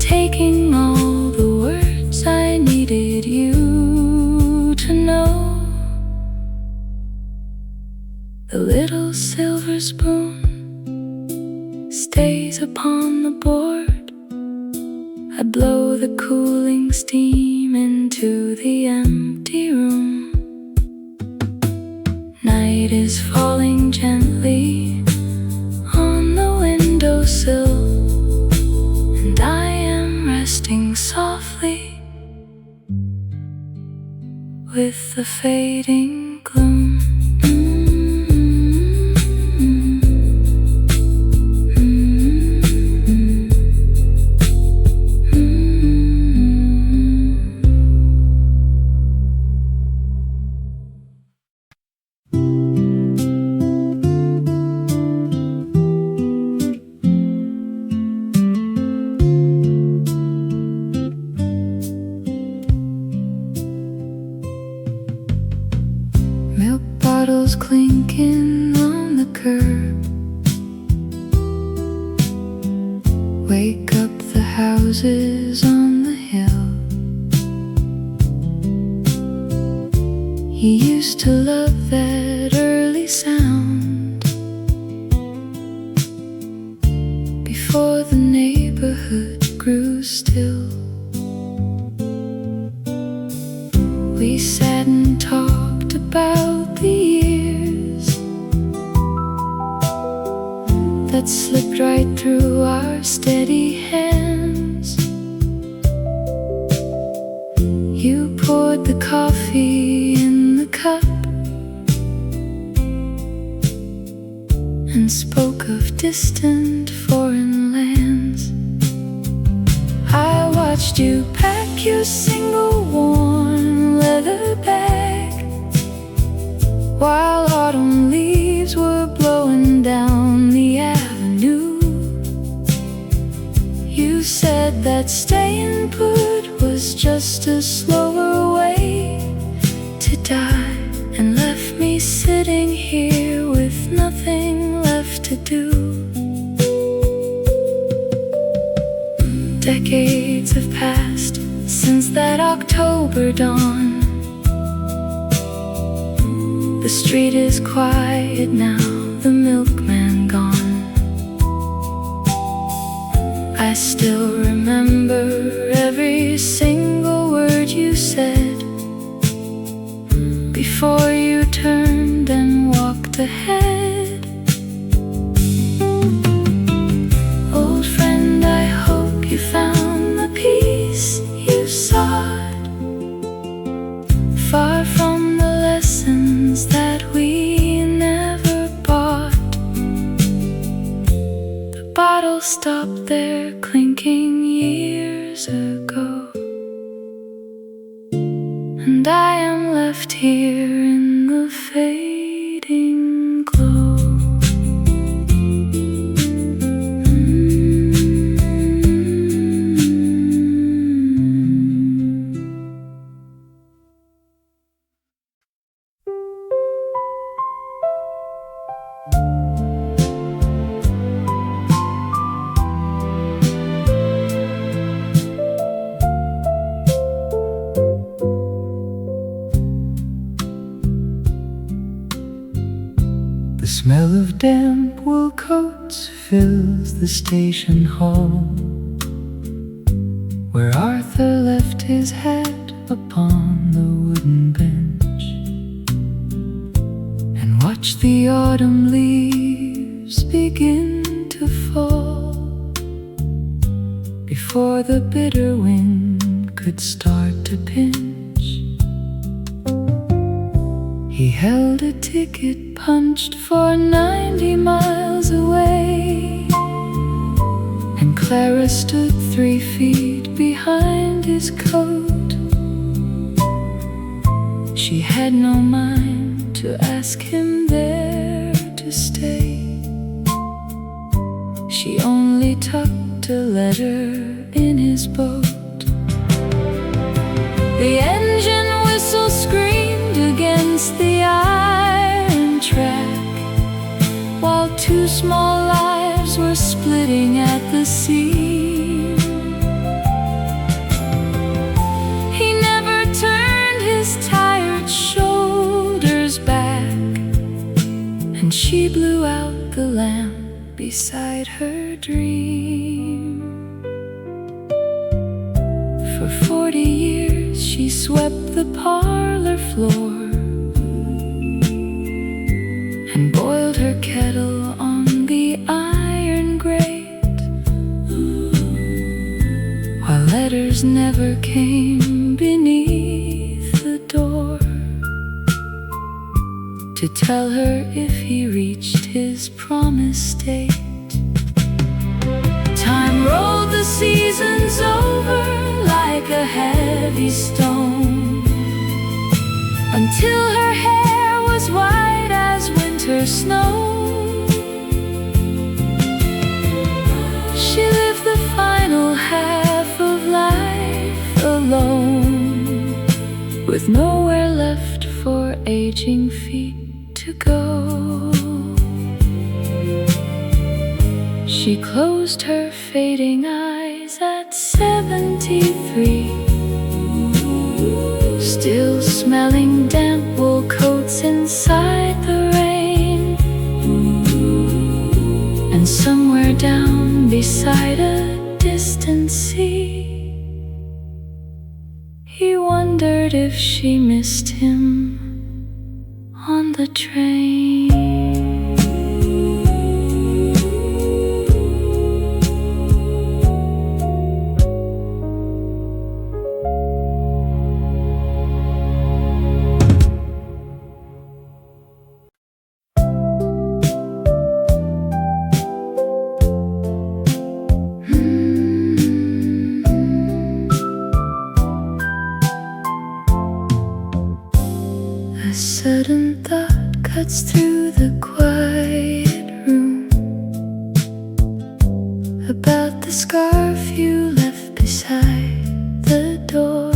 taking all the words I needed you to know. The little silver spoon stays upon the board. I blow the cooling steam into the empty room. Night is falling gently on the windowsill, and I am resting softly with the fading gloom. Milk bottles clinking on the curb. Wake up the houses on the hill. You used to love that early sound before the neighborhood grew still. We sat and talked about the years that slipped right through our steady hands. You poured the coffee in the cup and spoke of distant foreign lands. I watched you pack your single worn leather bag while autumn leaves were blowing down the avenue. You said that staying put was just a slower way to die, and left me sitting here with nothing left to do. Decades have passed since that October dawn. The street is quiet now, the milkman gone. I still remember every single word you said before you turned and walked ahead. Old friend, I hope you found the peace you sought, far from the lessons that we never bought. The bottles stopped their clinking years ago, and I am left here in the fading glow. The smell of damp wool coats fills the station hall, where Arthur left his hat upon the wooden bench, and watched the autumn leaves begin to fall before the bitter wind could start to pinch. He held a ticket punched for 90 miles away, and Clara stood 3 feet behind his coat. She had no mind to ask him there to stay. She only tucked a letter in his boat. The engine whistle screamed against the iron track, while 2 small lives were splitting at the seam. He never turned his tired shoulders back, and she blew out the lamp beside her dream. For 40 years she swept the parlor floor and boiled her kettle on the iron grate, while letters never came beneath the door to tell her if he reached his promised date. Time rolled the seasons over like a heavy stone, until her hair was white as winter snow. She lived the final half of life alone, with nowhere left for aging feet to go. She closed her fading eyes at 73, still smelling damp wool coats inside the rain. And somewhere down beside a distant sea, he wondered if she missed him on the train. A sudden thought cuts through the quiet room, about the scarf you left beside the door.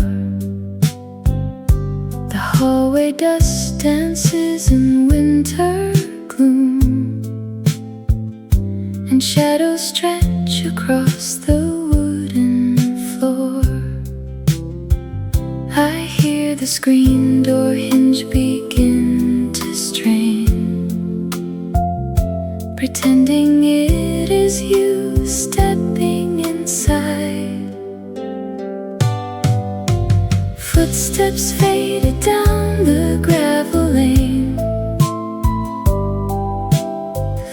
The hallway dust dances in winter gloom, and shadows stretch across the wooden floor. I hear the screen door hinge begin to strain, pretending it is you stepping inside. Footsteps faded down the gravel lane,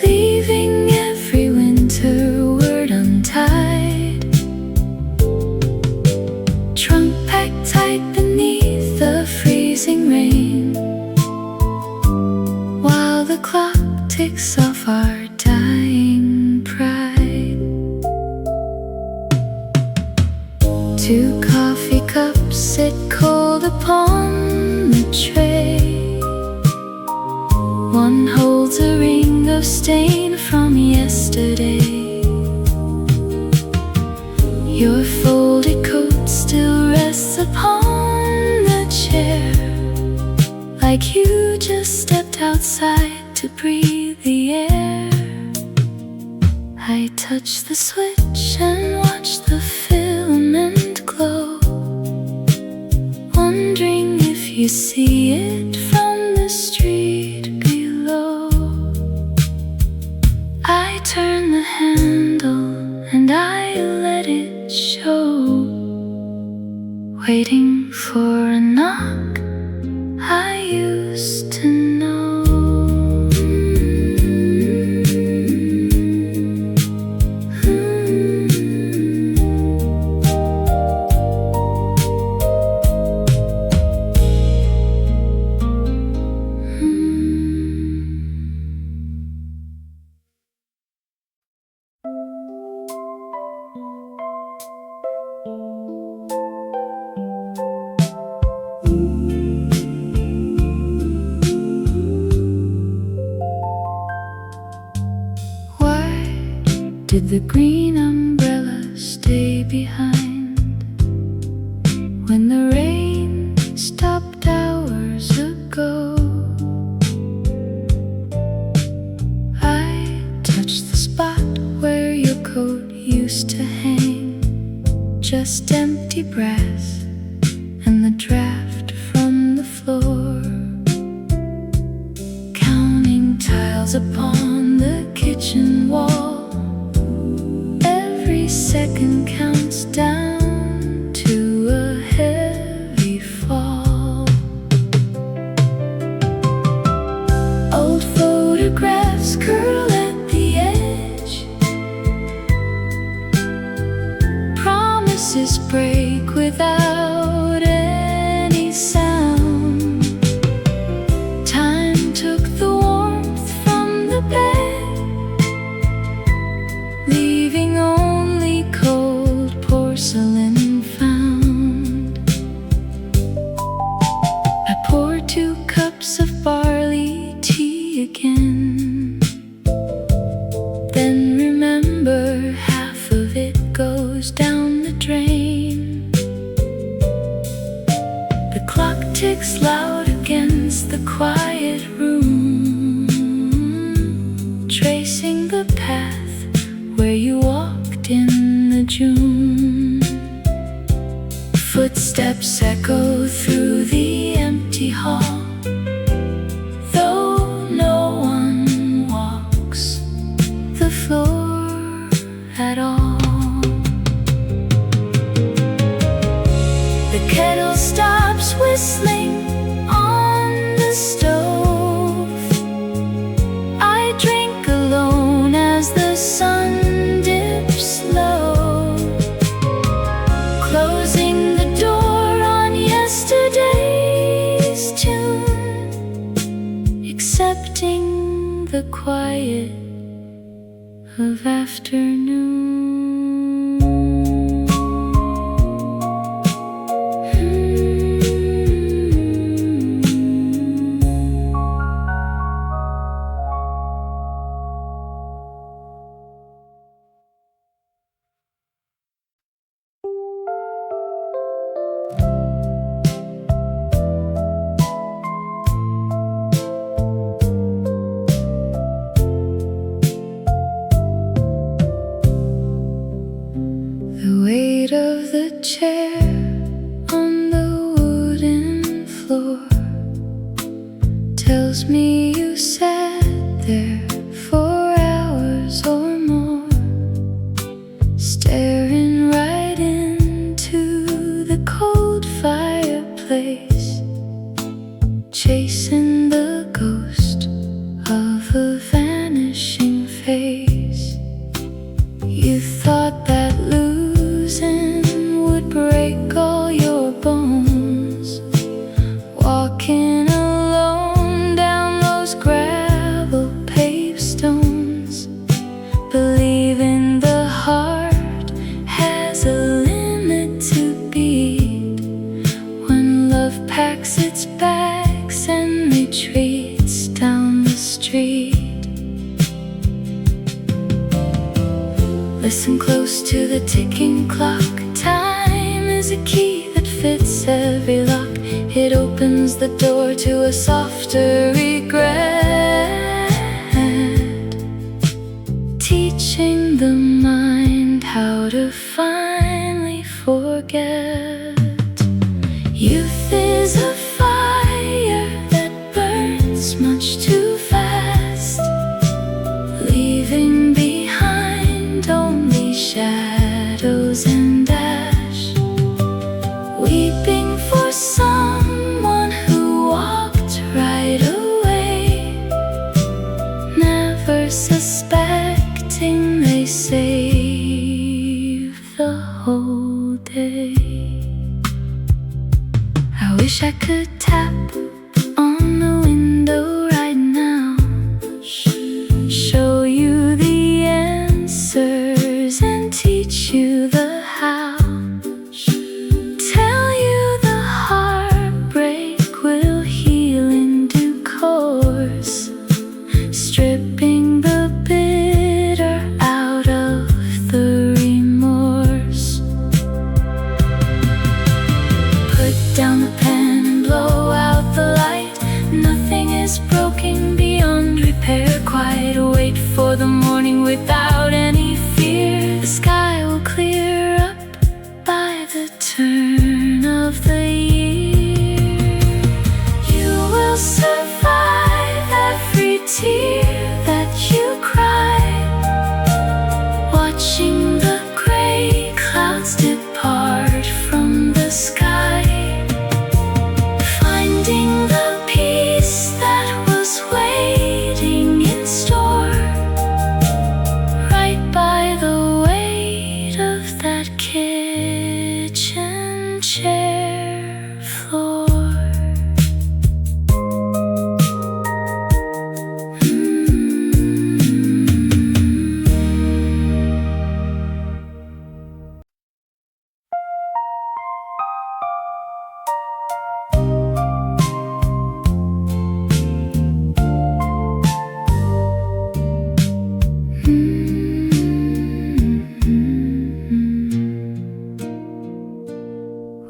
leaving every winter word untied. Trunk packed tight beneath the freezing rain, while the clock ticks off our dying pride. upon the tray. One holds a ring of stain from yesterday. Your folded coat still rests upon the chair, like you just stepped outside to breathe the air. I touch the switch and watch the filament glow, wondering if you see it from the street below. I turn the handle and I let it show, waiting for a knock I used to know. Did the green umbrella stay behind when the rain stopped hours ago? I touched the spot where your coat used to hang, just empty brass and the draft from the floor, counting tiles upon the kitchen wall. Every second counts down to a heavy fall. Old photographs curl at the edge, promises break without any sound. Time took the warmth from the bed, leaving only cold porcelain found. I pour 2 cups of barley tea again, then remember half of it goes down the drain. The clock ticks loud against the quiet room, tracing the path where you walked in the June. Footsteps echo through the empty hall, though no one walks the floor at all. The kettle stops whistling on the stove. I drink alone as the sun dips low, closing the door on yesterday's tune, accepting the quiet of afternoon. The weight of the chair on the wooden floor tells me you sat there for hours or more, staring right into the cold fireplace, chasing the ghost of a vanishing face. You thought that losing would break all your bones, walking alone down those gravel paved stones, believing the heart has a limit to beat when love Listen close to the ticking clock. Time is a key that fits every lock. It opens the door to a softer regret, teaching the mind how to finally forget. Youth is a fire that burns much too fast, leaving behind only shadows and ash. Weeping for someone who walked right away, never suspecting they save the whole day. I wish I could tap on the window right now, show you the answers and teach you the how. Tell you the heartbreak will heal in due course, stripping the bitter out of the remorse. Put down the pen and blow out the light. Nothing is broken beyond repair. Quite wait for the morning without any fear. The sky will clear up by the turn of the year. You will survive every tear that you cry, watching the gray clouds depart from the sky, finding the peace that was waiting in store, right by the weight of that kitchen chair floor.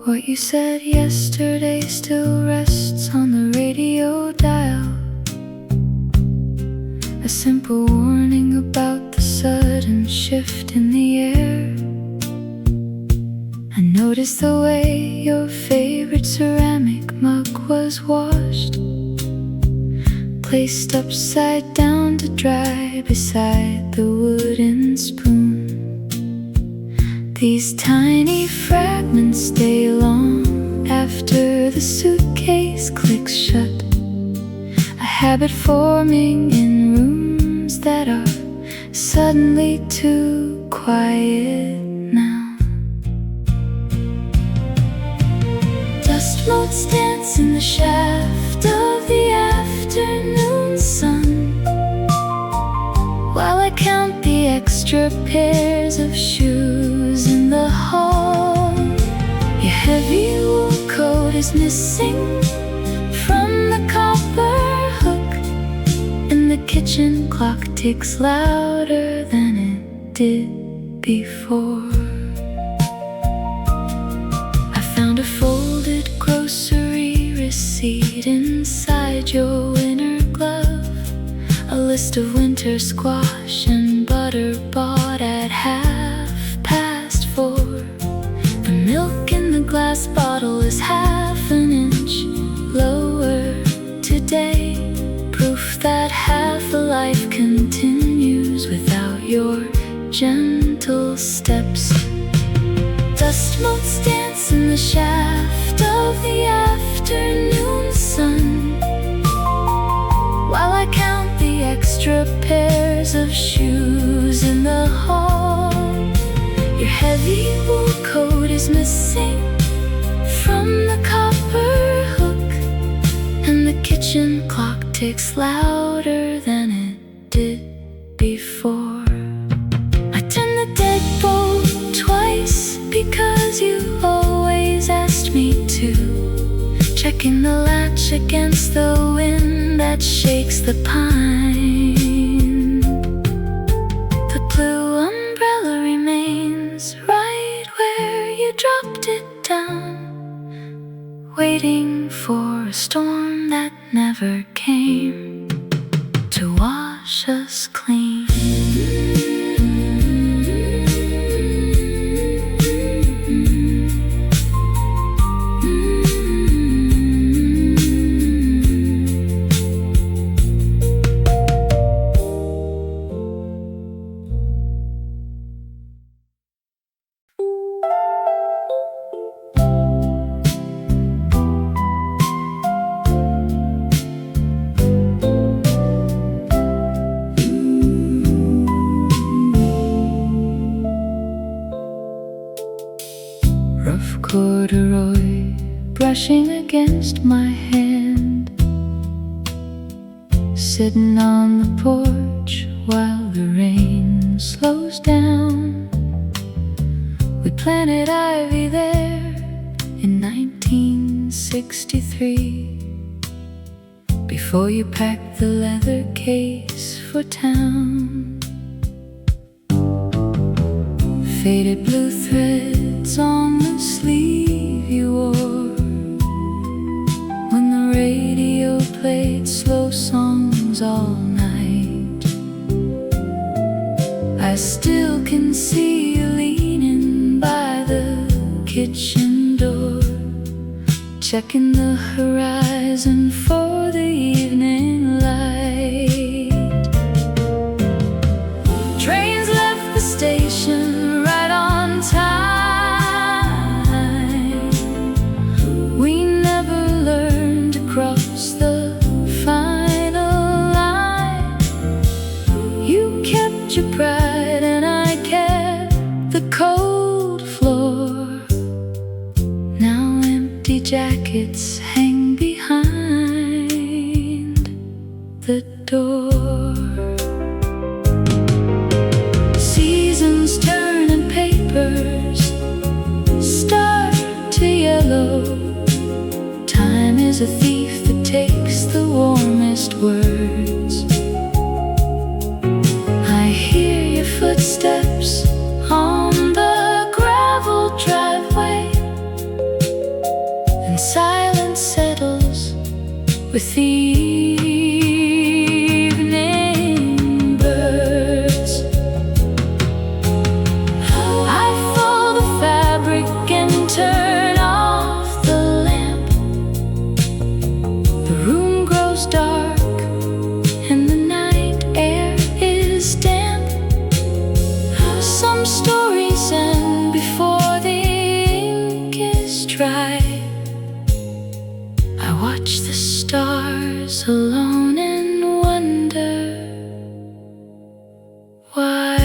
What you said yesterday still rests on the radio dial. A simple warning about the sudden shift in the air. I noticed the way your favorite ceramic mug was washed, placed upside down to dry beside the wooden spoon. These tiny fragments stay long after the suitcase clicks shut, a habit forming in rooms that are suddenly too quiet now. Dust motes dance in the shaft of the afternoon sun, while I count the extra pairs of shoes in the hall. Your heavy wool coat is missing from the copper hook, and the kitchen clock ticks louder than it did before. I found a folded grocery receipt inside your winter glove, a list of winter squash and butter bought at 4:30. The milk in the glass bottle is half an inch lower today, proof that half a life continues without your gentle steps. Dust motes dance in the shaft of the afternoon sun, while I count the extra pairs of shoes in the hall. Your heavy wool coat is missing from the copper hook, and the kitchen clock ticks louder than it did before. I turn the deadbolt twice because you always asked me to, checking the latch against the wind that shakes the pine. The blue umbrella corduroy brushing against my hand, sitting on the porch while the rain slows down. We planted ivy there in 1963, before you packed the leather case for town. Faded blue threads on the sleeve you wore when the radio played slow songs all night. I still can see you leaning by the kitchen door, checking the horizon for the evening light. Trains left the station right on time. We never learned to cross the final line. You kept your pride and I kept the cold floor. Now empty jackets hang behind the door. Seasons turn and papers start to yellow. Time is a thief that takes the warmest words. I hear your footsteps on the gravel driveway, and silence settles with the evening birds. I fold the fabric and turn off the lamp. The room grows dark and the night air is damp. Some stories end before the ink is dry. I watch the stars alone and wonder why.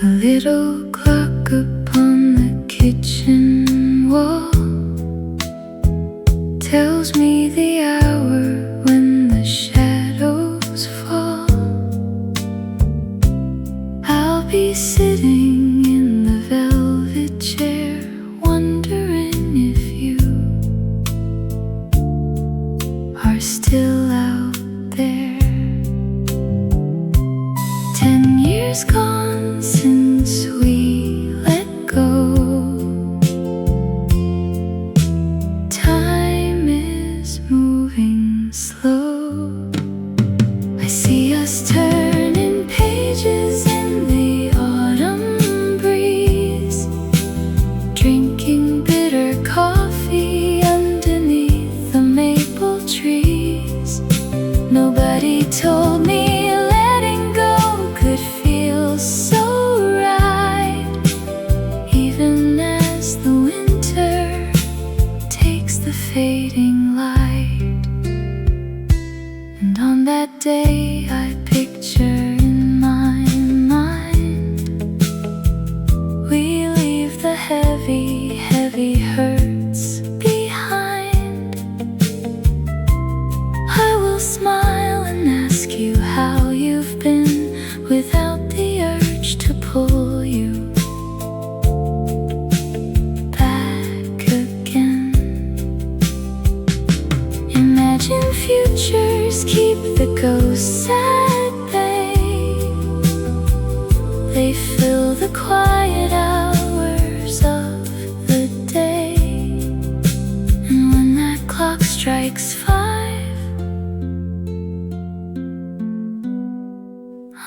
A little clock upon the kitchen wall tells me the hour when the shadows fall. I'll be sitting in the velvet chair, wondering if you are still out there. 10 years gone since we let go. Time is moving slow. I see us turning pages in the autumn breeze, drinking bitter coffee underneath the maple trees. Nobody told me letting go could feel so right, even as the winter takes the fading light. And on that day I picture in my mind, we leave the heavy, heavy hurts behind. I will smile and ask you how you've been, without the urge to pull you back again. Imagine futures keep the ghosts at bay. They fill the quiet hours of the day. And when that clock strikes 5,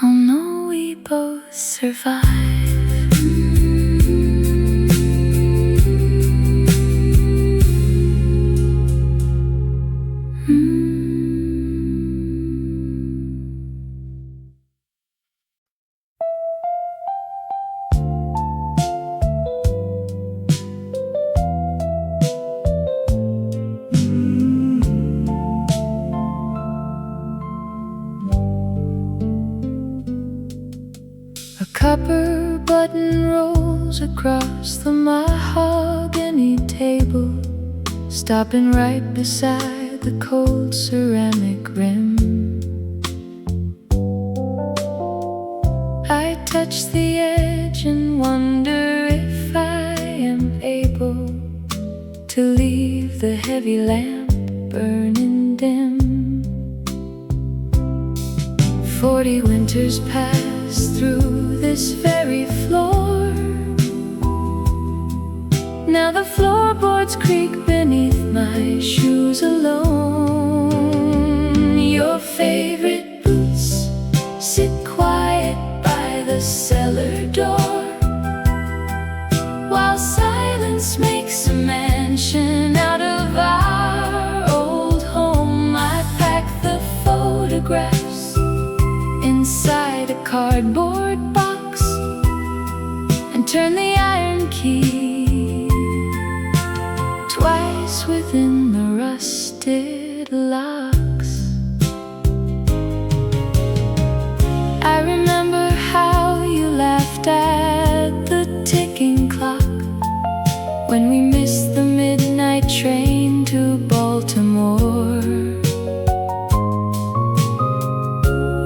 I'll know we both survived. copper button rolls across the mahogany table, stopping right beside the cold ceramic rim. I touch the edge and wonder if I am able to leave the heavy lamp burning dim. 40 winters pass through this very floor. Now the floorboards creak beneath my shoes alone. Your favorite boots sit quiet by the cellar door, while silence makes a mansion out of our old home. I pack the photographs inside a cardboard box and turn the iron key twice within the rusted locks. I remember how you laughed at the ticking clock when we missed the midnight train to Baltimore.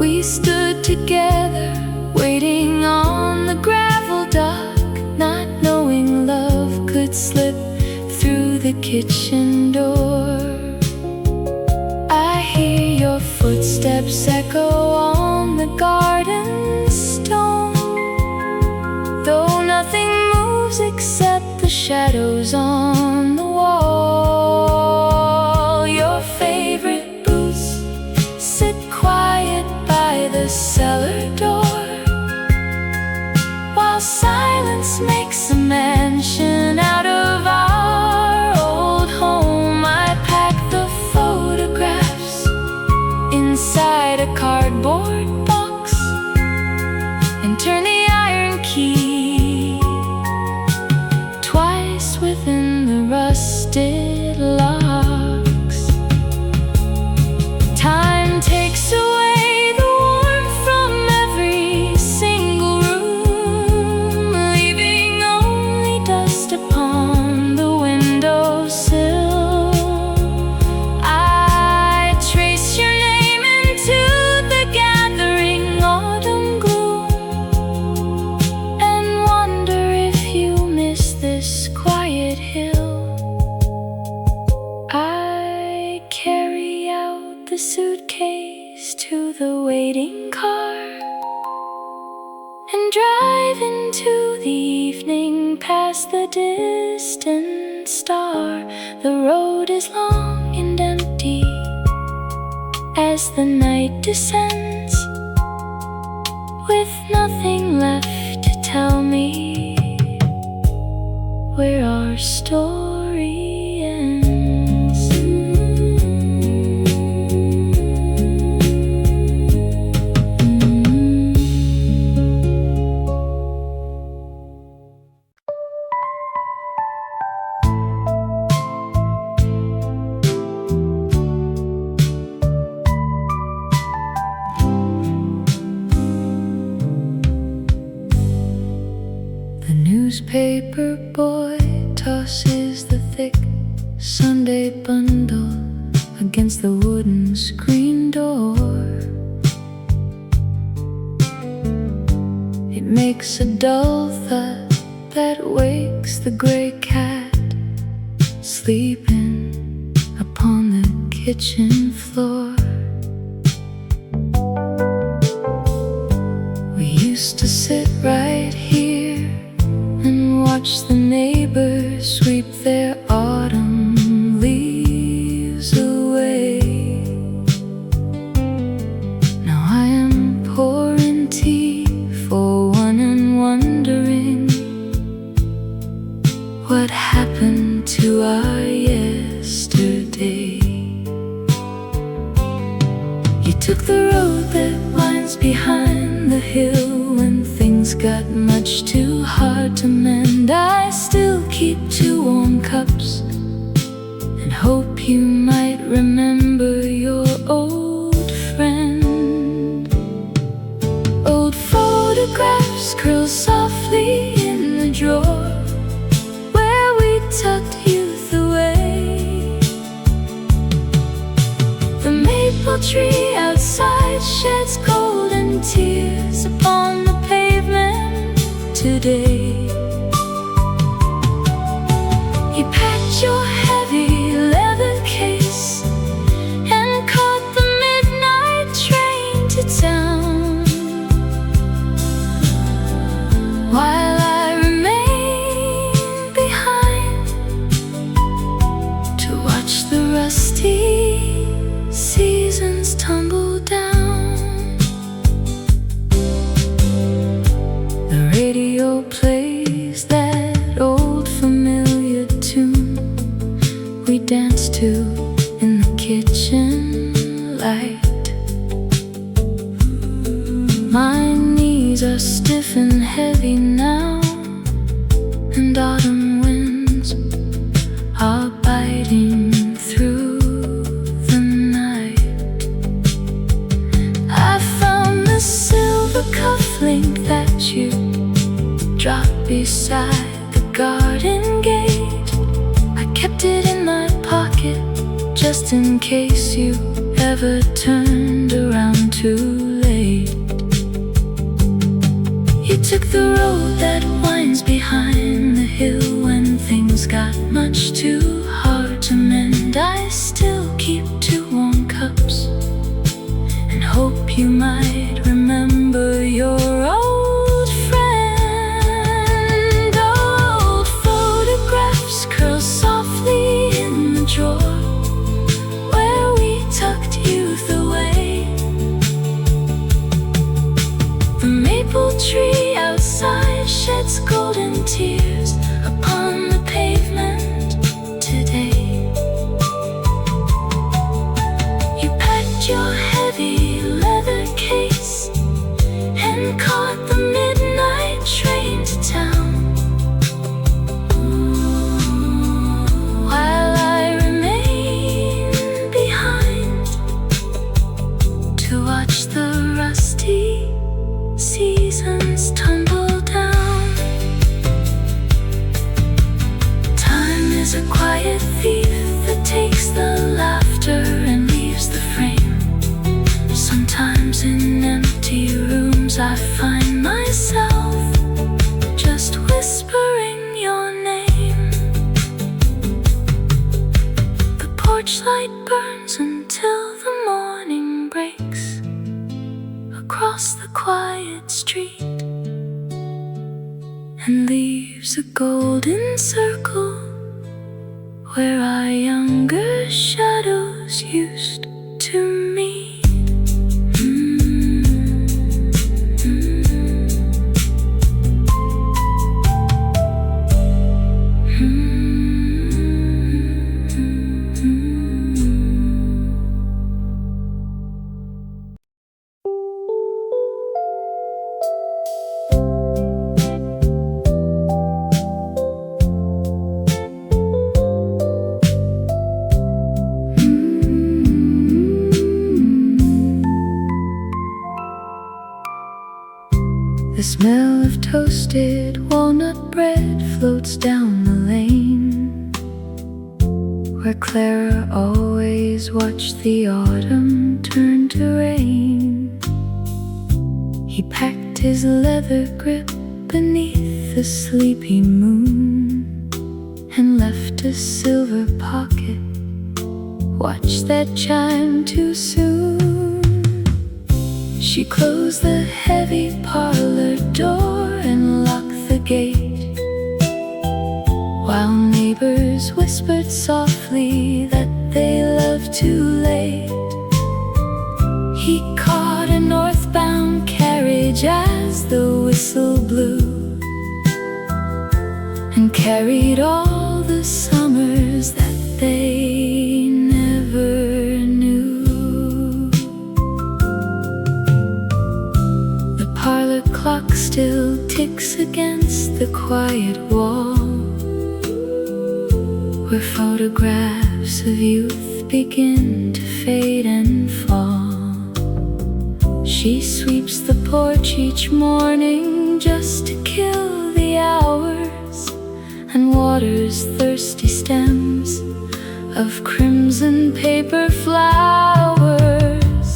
We stood together, waiting on the gravel dock, not knowing love could slip through the kitchen door. I hear your footsteps echo on the garden stone, though nothing moves except the shadows on the wall. Your favorite boots sit quiet by the cellar door, while silence makes a mansion out of our old home. I pack the photographs inside a cardboard box and turn the iron key twice within the rusted locks. Time takes away the warmth from every single room, leaving only dust upon the windowsill. I trace your name into the gathering autumn gloom and wonder if you miss this quiet hill. I carry out the suitcase to the waiting car and drive into the evening past the distant star. The road is long and empty as the night descends, with nothing left to tell me where our story ends. The newspaper boy tosses the thick Sunday bundle against the wooden screen door. It makes a dull thud that wakes the gray cat sleeping upon the kitchen floor. We used to sit right here and watch the neighbors sweep their autumn leaves away. Now I am pouring tea for one and wondering what happened to our yesterday. You took the road that winds behind the hill when things got much too hard to mend. I still keep 2 warm cups and hope you might remember your old friend. Old photographs curled tree outside sheds golden tears upon the pavement today. You packed your heavy leather case and caught the midnight train to town, while I remain behind to watch the rusty seasons tumble down. The radio plays that old familiar tune we danced to in the kitchen light. My knees are stiff and heavy now, and autumn winds are biting through the night. I found the silver cufflink that you dropped beside the garden gate. I kept it in my pocket just in case you ever turned around too late. You took the road that winds behind the hill when things got much too hard to mend. I still keep 2 warm cups and hope you might remember your old friend. Old photographs curl softly in the drawer where we tucked youth away. The maple tree outside sheds golden tears upon the pavement today. You packed your heavy leather case and caught the midnight train to town, while I remain behind to watch the rusty seasons tumble down. Time is a quiet thief that takes the laughter and leaves the frame. Sometimes in empty rooms I find myself just whispering your name. The porch light burns until the morning breaks across the quiet street and leaves a golden circle where our younger shadows used to meet. The smell of toasted walnut bread floats down the lane where Clara always watched the autumn turn to rain. He packed his leather grip beneath the sleepy moon and left a silver pocket. Watch that chime too soon. She closed the heavy parlor door and locked the gate, while neighbors whispered softly that they loved too late. He caught a northbound carriage as the whistle blew, and carried all the summers that they never knew. The parlor clock still ticks against the quiet wall, where photographs of youth begin to fade and fall. She sweeps the porch each morning just to kill the hours, and waters thirsty stems of crimson paper flowers.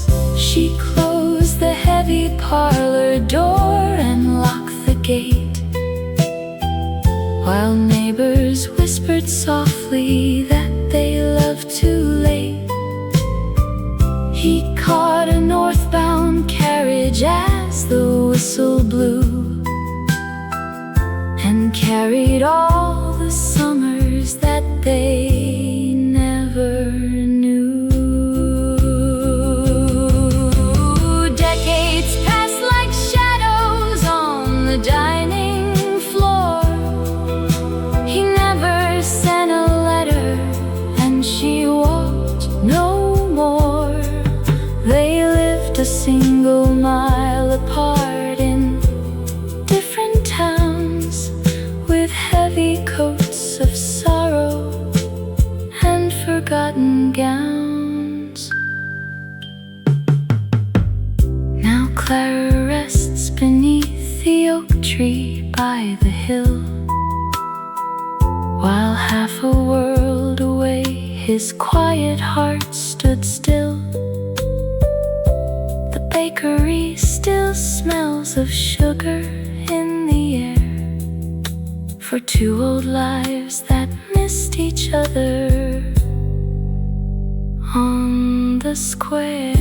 passage as the whistle blew, and carried all the summers that they never knew. Decades passed like shadows on the dining floor. He never sent a letter, and she walked no more. They lived a single mile apart in different towns, with heavy coats of sorrow and forgotten gowns. Now Clara rests beneath the oak tree by the hill, while half a world away his quiet heart stood still. The bakery still smells of sugar in the air, for two old lives that missed each other on the square.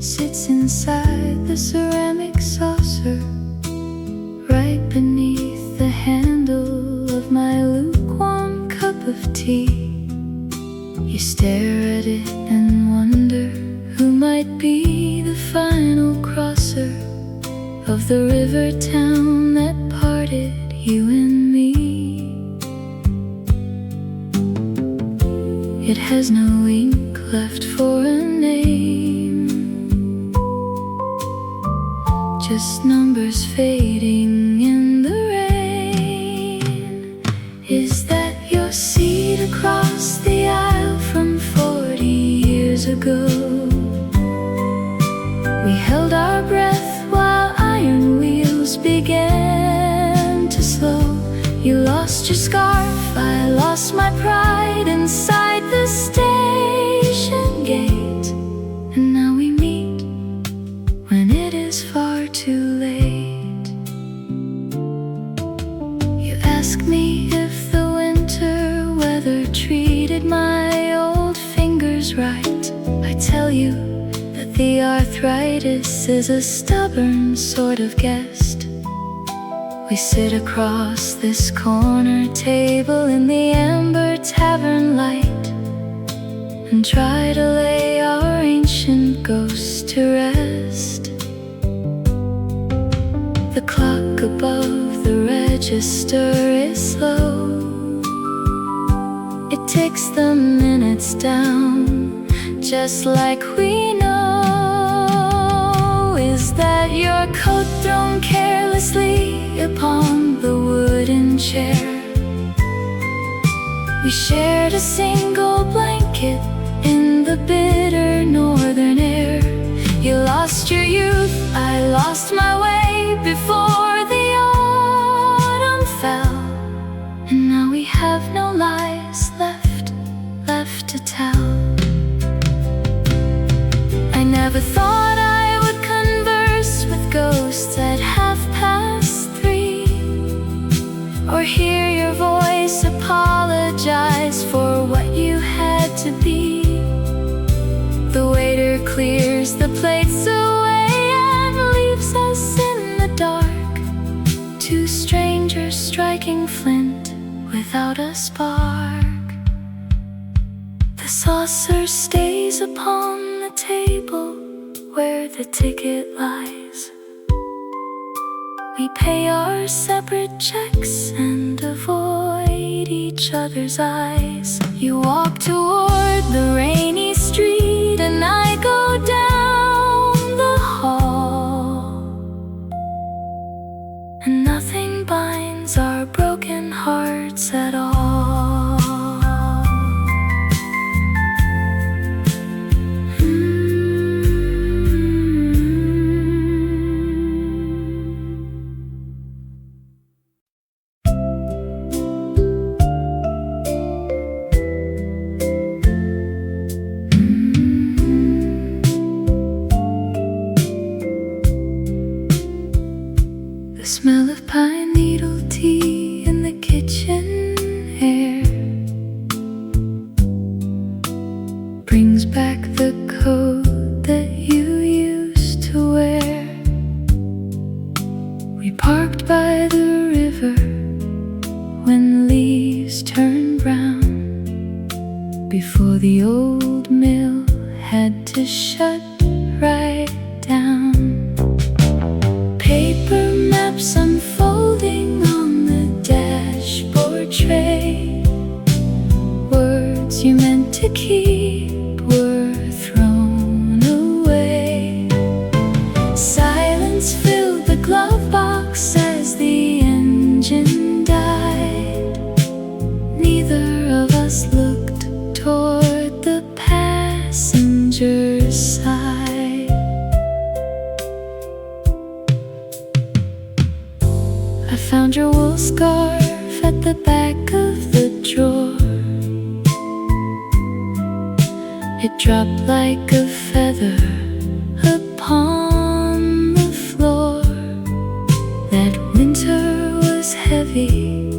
Sits inside the ceramic saucer, right beneath the handle of my lukewarm cup of tea. You stare at it and wonder who might be the final crosser of the river town that parted you and me. It has no ink left for a name, just numbers fading in the rain. Is that your seat across the aisle from 40 years ago? We held our breath while iron wheels began to slow. You lost your scarf, I lost my pride inside the station gate. And now we meet when it is far too late. You ask me if the winter weather treated my old fingers right. I tell you that the arthritis is a stubborn sort of guest. We sit across this corner table in the amber tavern light, and try to lay our ancient ghosts to rest. The clock above the register is slow. It ticks the minutes down, just like we know. Is that your coat thrown carelessly upon the wooden chair? We shared a single blanket in the bitter northern air. You lost your youth, I lost my way before the autumn fell. And now we have no lies left to tell. I never thought I would converse with ghosts at 3:30, or hear your voice apologize for what you had to be. The waiter clears the plates away and leaves us in the dark, two strangers striking flint without a spark. The saucer stays upon the table where the ticket lies. We pay our separate checks and avoid each other's eyes. You walk toward the rainy street and I go down the hall, and nothing binds our broken hearts at all. brings back the coat that you used to wear. We parked by the river when leaves turned brown, before the old mill had to shut right down. Paper maps unfolding on the dashboard tray, words you meant to keep were thrown away. Silence filled the glove box as the engine died. Neither of us looked toward the passenger's side. I found your wool scarf at the back of the drawer. It dropped like a feather upon the floor. That winter was heavy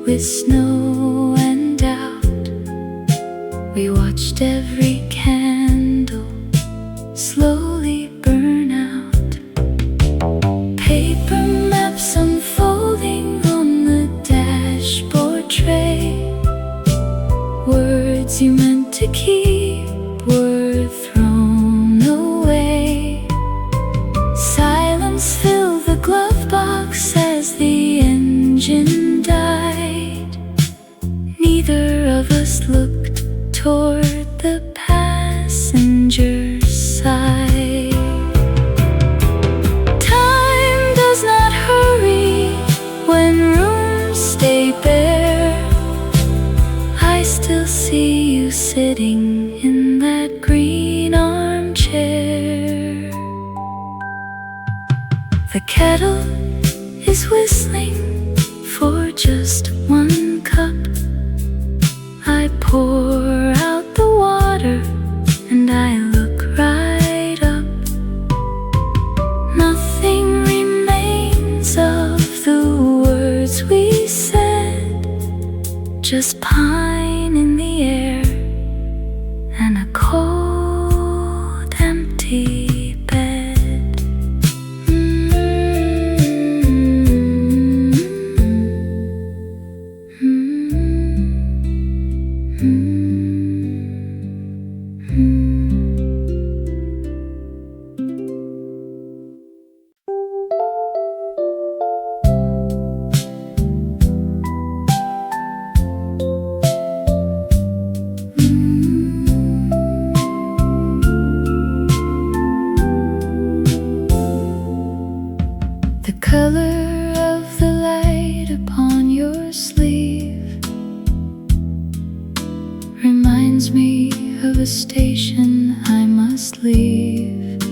with snow and doubt. We watched every candle slowly burn out. Paper maps unfolding on the dashboard tray, words you meant to keep were thrown away. Silence filled the glove box as the engine died. Neither of us looked toward the passenger's side. Time does not hurry when rooms stay bare. I still see you sitting in that green armchair. The kettle is whistling for just one cup. I pour out the water and I look right up. Nothing remains of the words we said, just pine in the air and a cold, empty bed. The color of the light upon your sleeve reminds me of a station I must leave.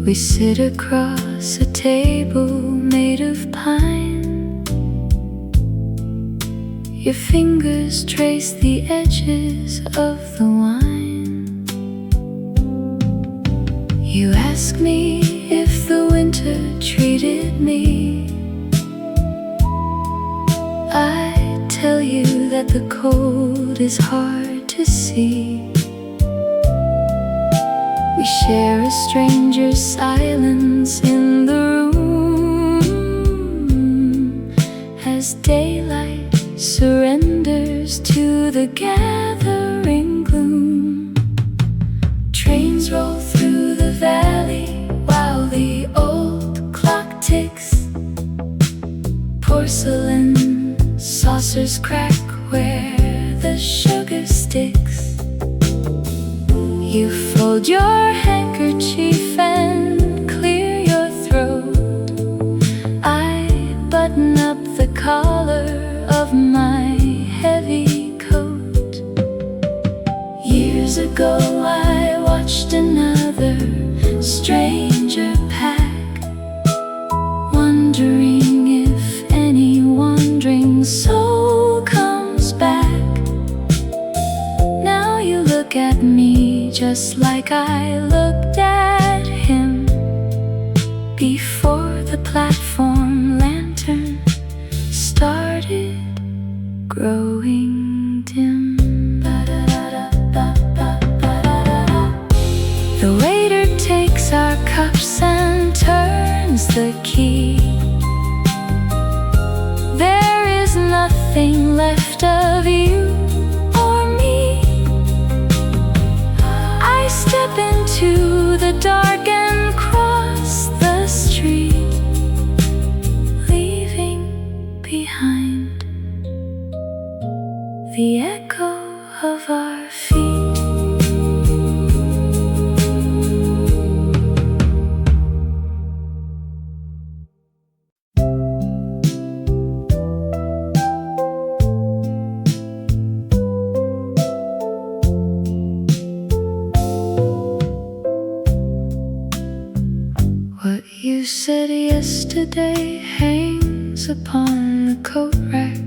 We sit across a table made of pine. Your fingers trace the edges of the wine. You ask me if the winter treated me. I tell you that the cold is hard to see. We share a stranger's silence in the room as daylight surrenders to the gathering gloom. Trains roll through the valley while the old clock ticks. Porcelain saucers crack where the sugar sticks. You fold your handkerchief and clear your throat. I button up the collar of my heavy coat. Years ago I watched another stranger pack, wondering if any wandering soul comes back. Now you look at me just like I looked at him before the platform lantern started growing dim. Ba-da-da. the dark and cross the street, leaving behind the echo of our feet. What you said yesterday hangs upon the coat rack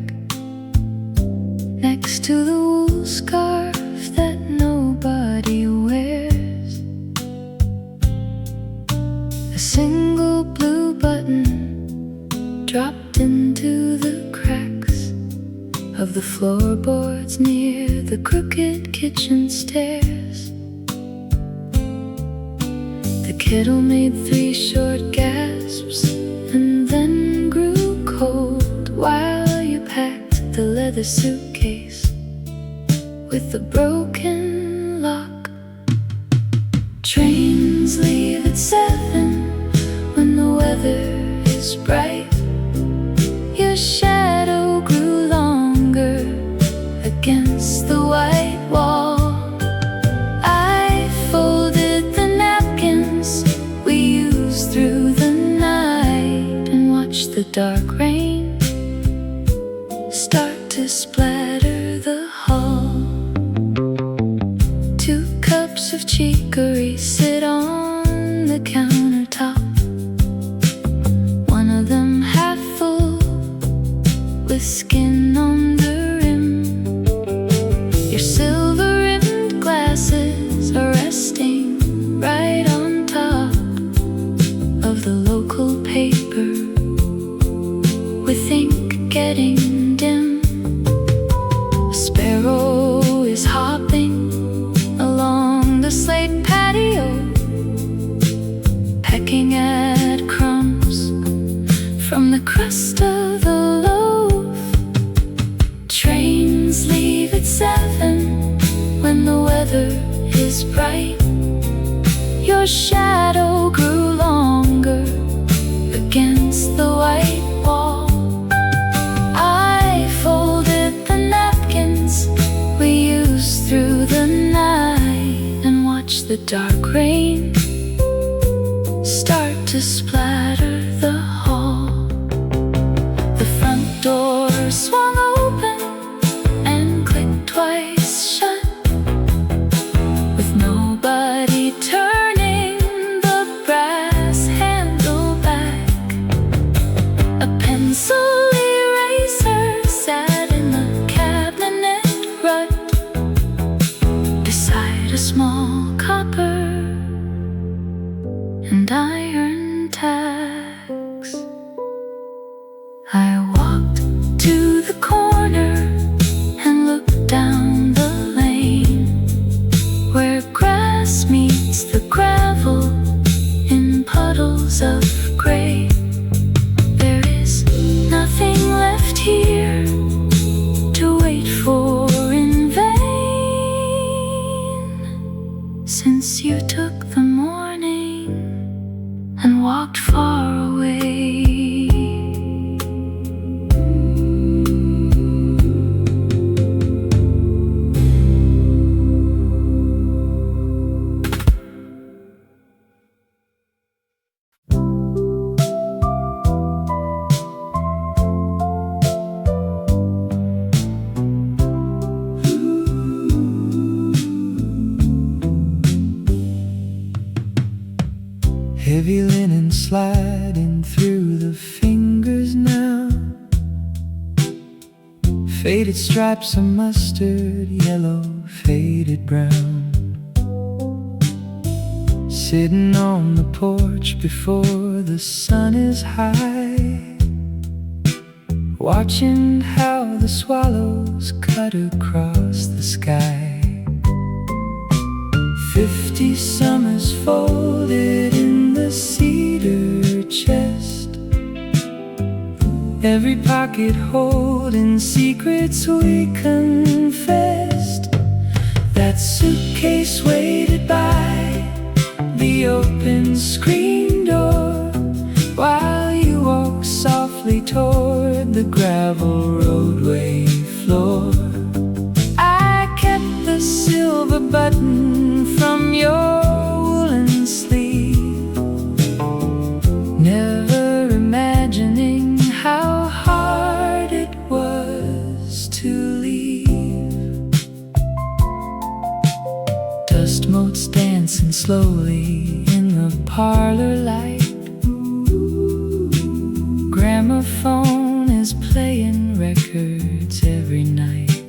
next to the wool scarf that nobody wears. A single blue button dropped into the cracks of the floorboards near the crooked kitchen stairs. The kettle made 3 short gasps and then grew cold while you packed the leather suitcase with the broken lock. Trains leave at 7 when the weather is bright. Your shadow grew longer against the white wall. I folded the napkins we used through the night and watched the dark rain start to splatter the hall. 2 cups of chicory sit on the countertop, one of them half full with skin on the rim. Your silver-rimmed glasses are resting right on top of the local paper with ink getting dim. A sparrow is hopping along the slate patio, pecking at crumbs from the crust of the loaf. Trains leave at 7 when the weather is bright. Your shadow grew longer against the white wall. I folded the napkins we used through the night and watched the dark rain start to splatter the hall. The front door swung open and clicked twice shut, with nobody turning the brass handle back. A pencil eraser sat in the cabinet rut beside a small copper and iron tacks. I walked to the corner and looked down the lane where grass meets the gravel in puddles of gray. There is nothing left here to wait for in vain, since you took the morning and walked far away. Heavy linen sliding through the fingers now, faded stripes of mustard, yellow, faded brown. Sitting on the porch before the sun is high, watching how the swallows cut across the sky. 50 summers folded in the cedar chest, every pocket holding secrets we confessed. That suitcase waited by the open screen door, while you walk softly toward the gravel roadway floor. I kept the silver button from your woolen sleeve, never imagining how hard it was to leave. Dust motes dancing slowly in the parlor light. Gramophone is playing records every night.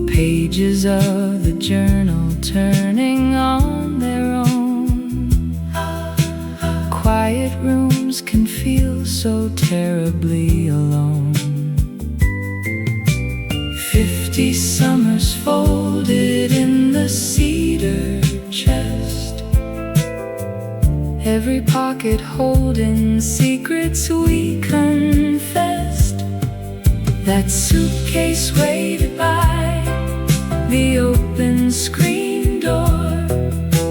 Pages of the journal turning on their own. Quiet rooms can feel so terribly alone. 50 summers folded in the cedar chest, every pocket holding secrets we confessed. That suitcase waited by the open screen door,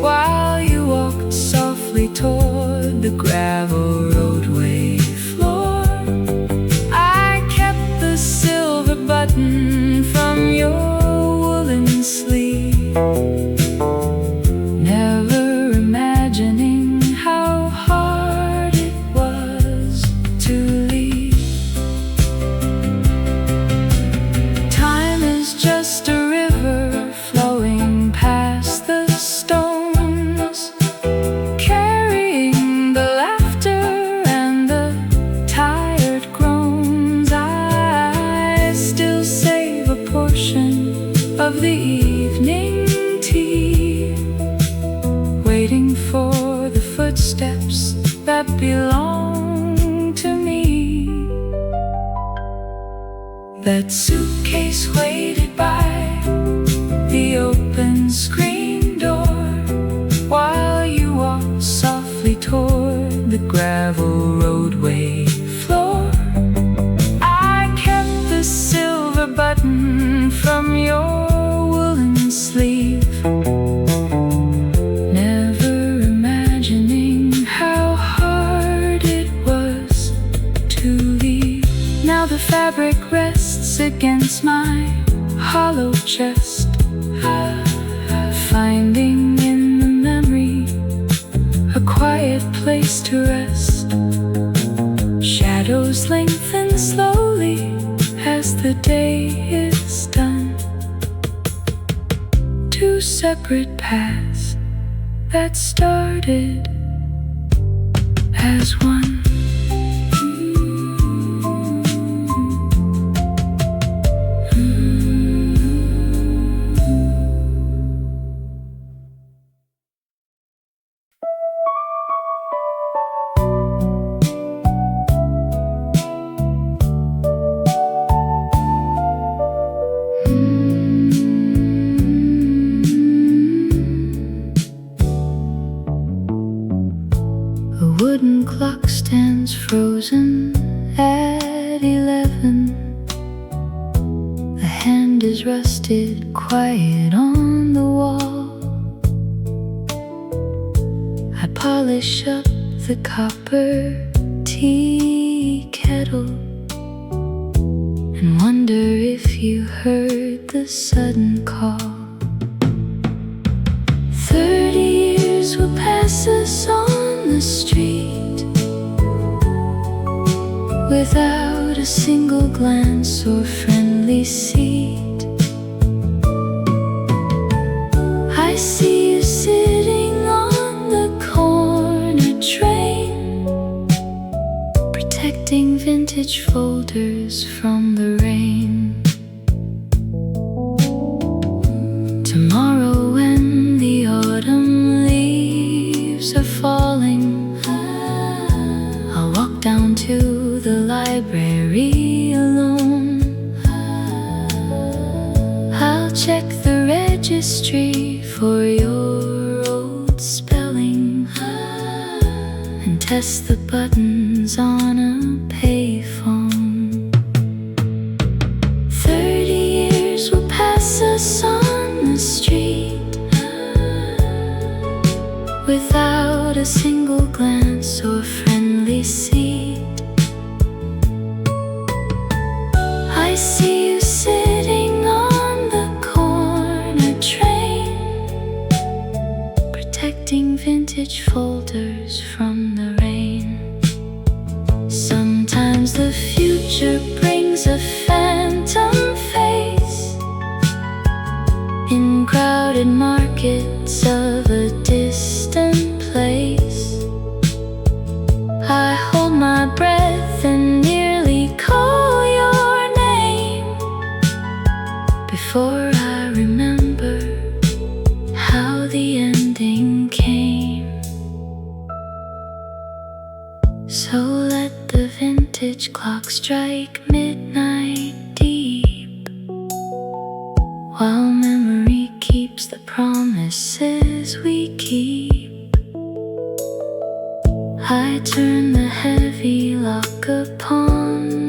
while you walked softly toward the gravel roadway floor. I kept the silver button from your woolen sleeve, never imagining how hard it was to leave. Time is just a river flowing past the stones, carrying the laughter and the tired groans. I still save a portion of the evening tea, waiting for the footsteps that belong to me. That suitcase waited by the open screen door, while you walked softly toward the gravel roadway floor. I kept the silver button from your woolen sleeve, never imagining how hard it was to leave. Now the fabric rests against my hollow chest, finding in the memory a quiet place to rest. Shadows lengthen slowly as the day is done. Two separate paths that started as one. A wooden clock stands frozen at 11. The hand is rusted, quiet on the wall. I polish up the copper tea kettle and wonder if you heard the sudden call. 30 years will pass us on the street without a single glance or friendly seat. I see you sitting on the corner train, protecting vintage folders from the rain. Tomorrow when the autumn leaves are falling, I'll walk down to the library alone. I'll check the registry for your old spelling and test the buttons on a payphone. 30 years will pass us on the street without a single glance or friendly seat. I see you sitting on the corner train, protecting vintage folders from the rain. Sometimes the future brings a phantom face in crowded markets of a distant place. I hold my breath and nearly call your name before I remember how the ending came. So let the vintage clock strike midnight deep, while memory keeps the promises we keep. I turn the heavy lock upon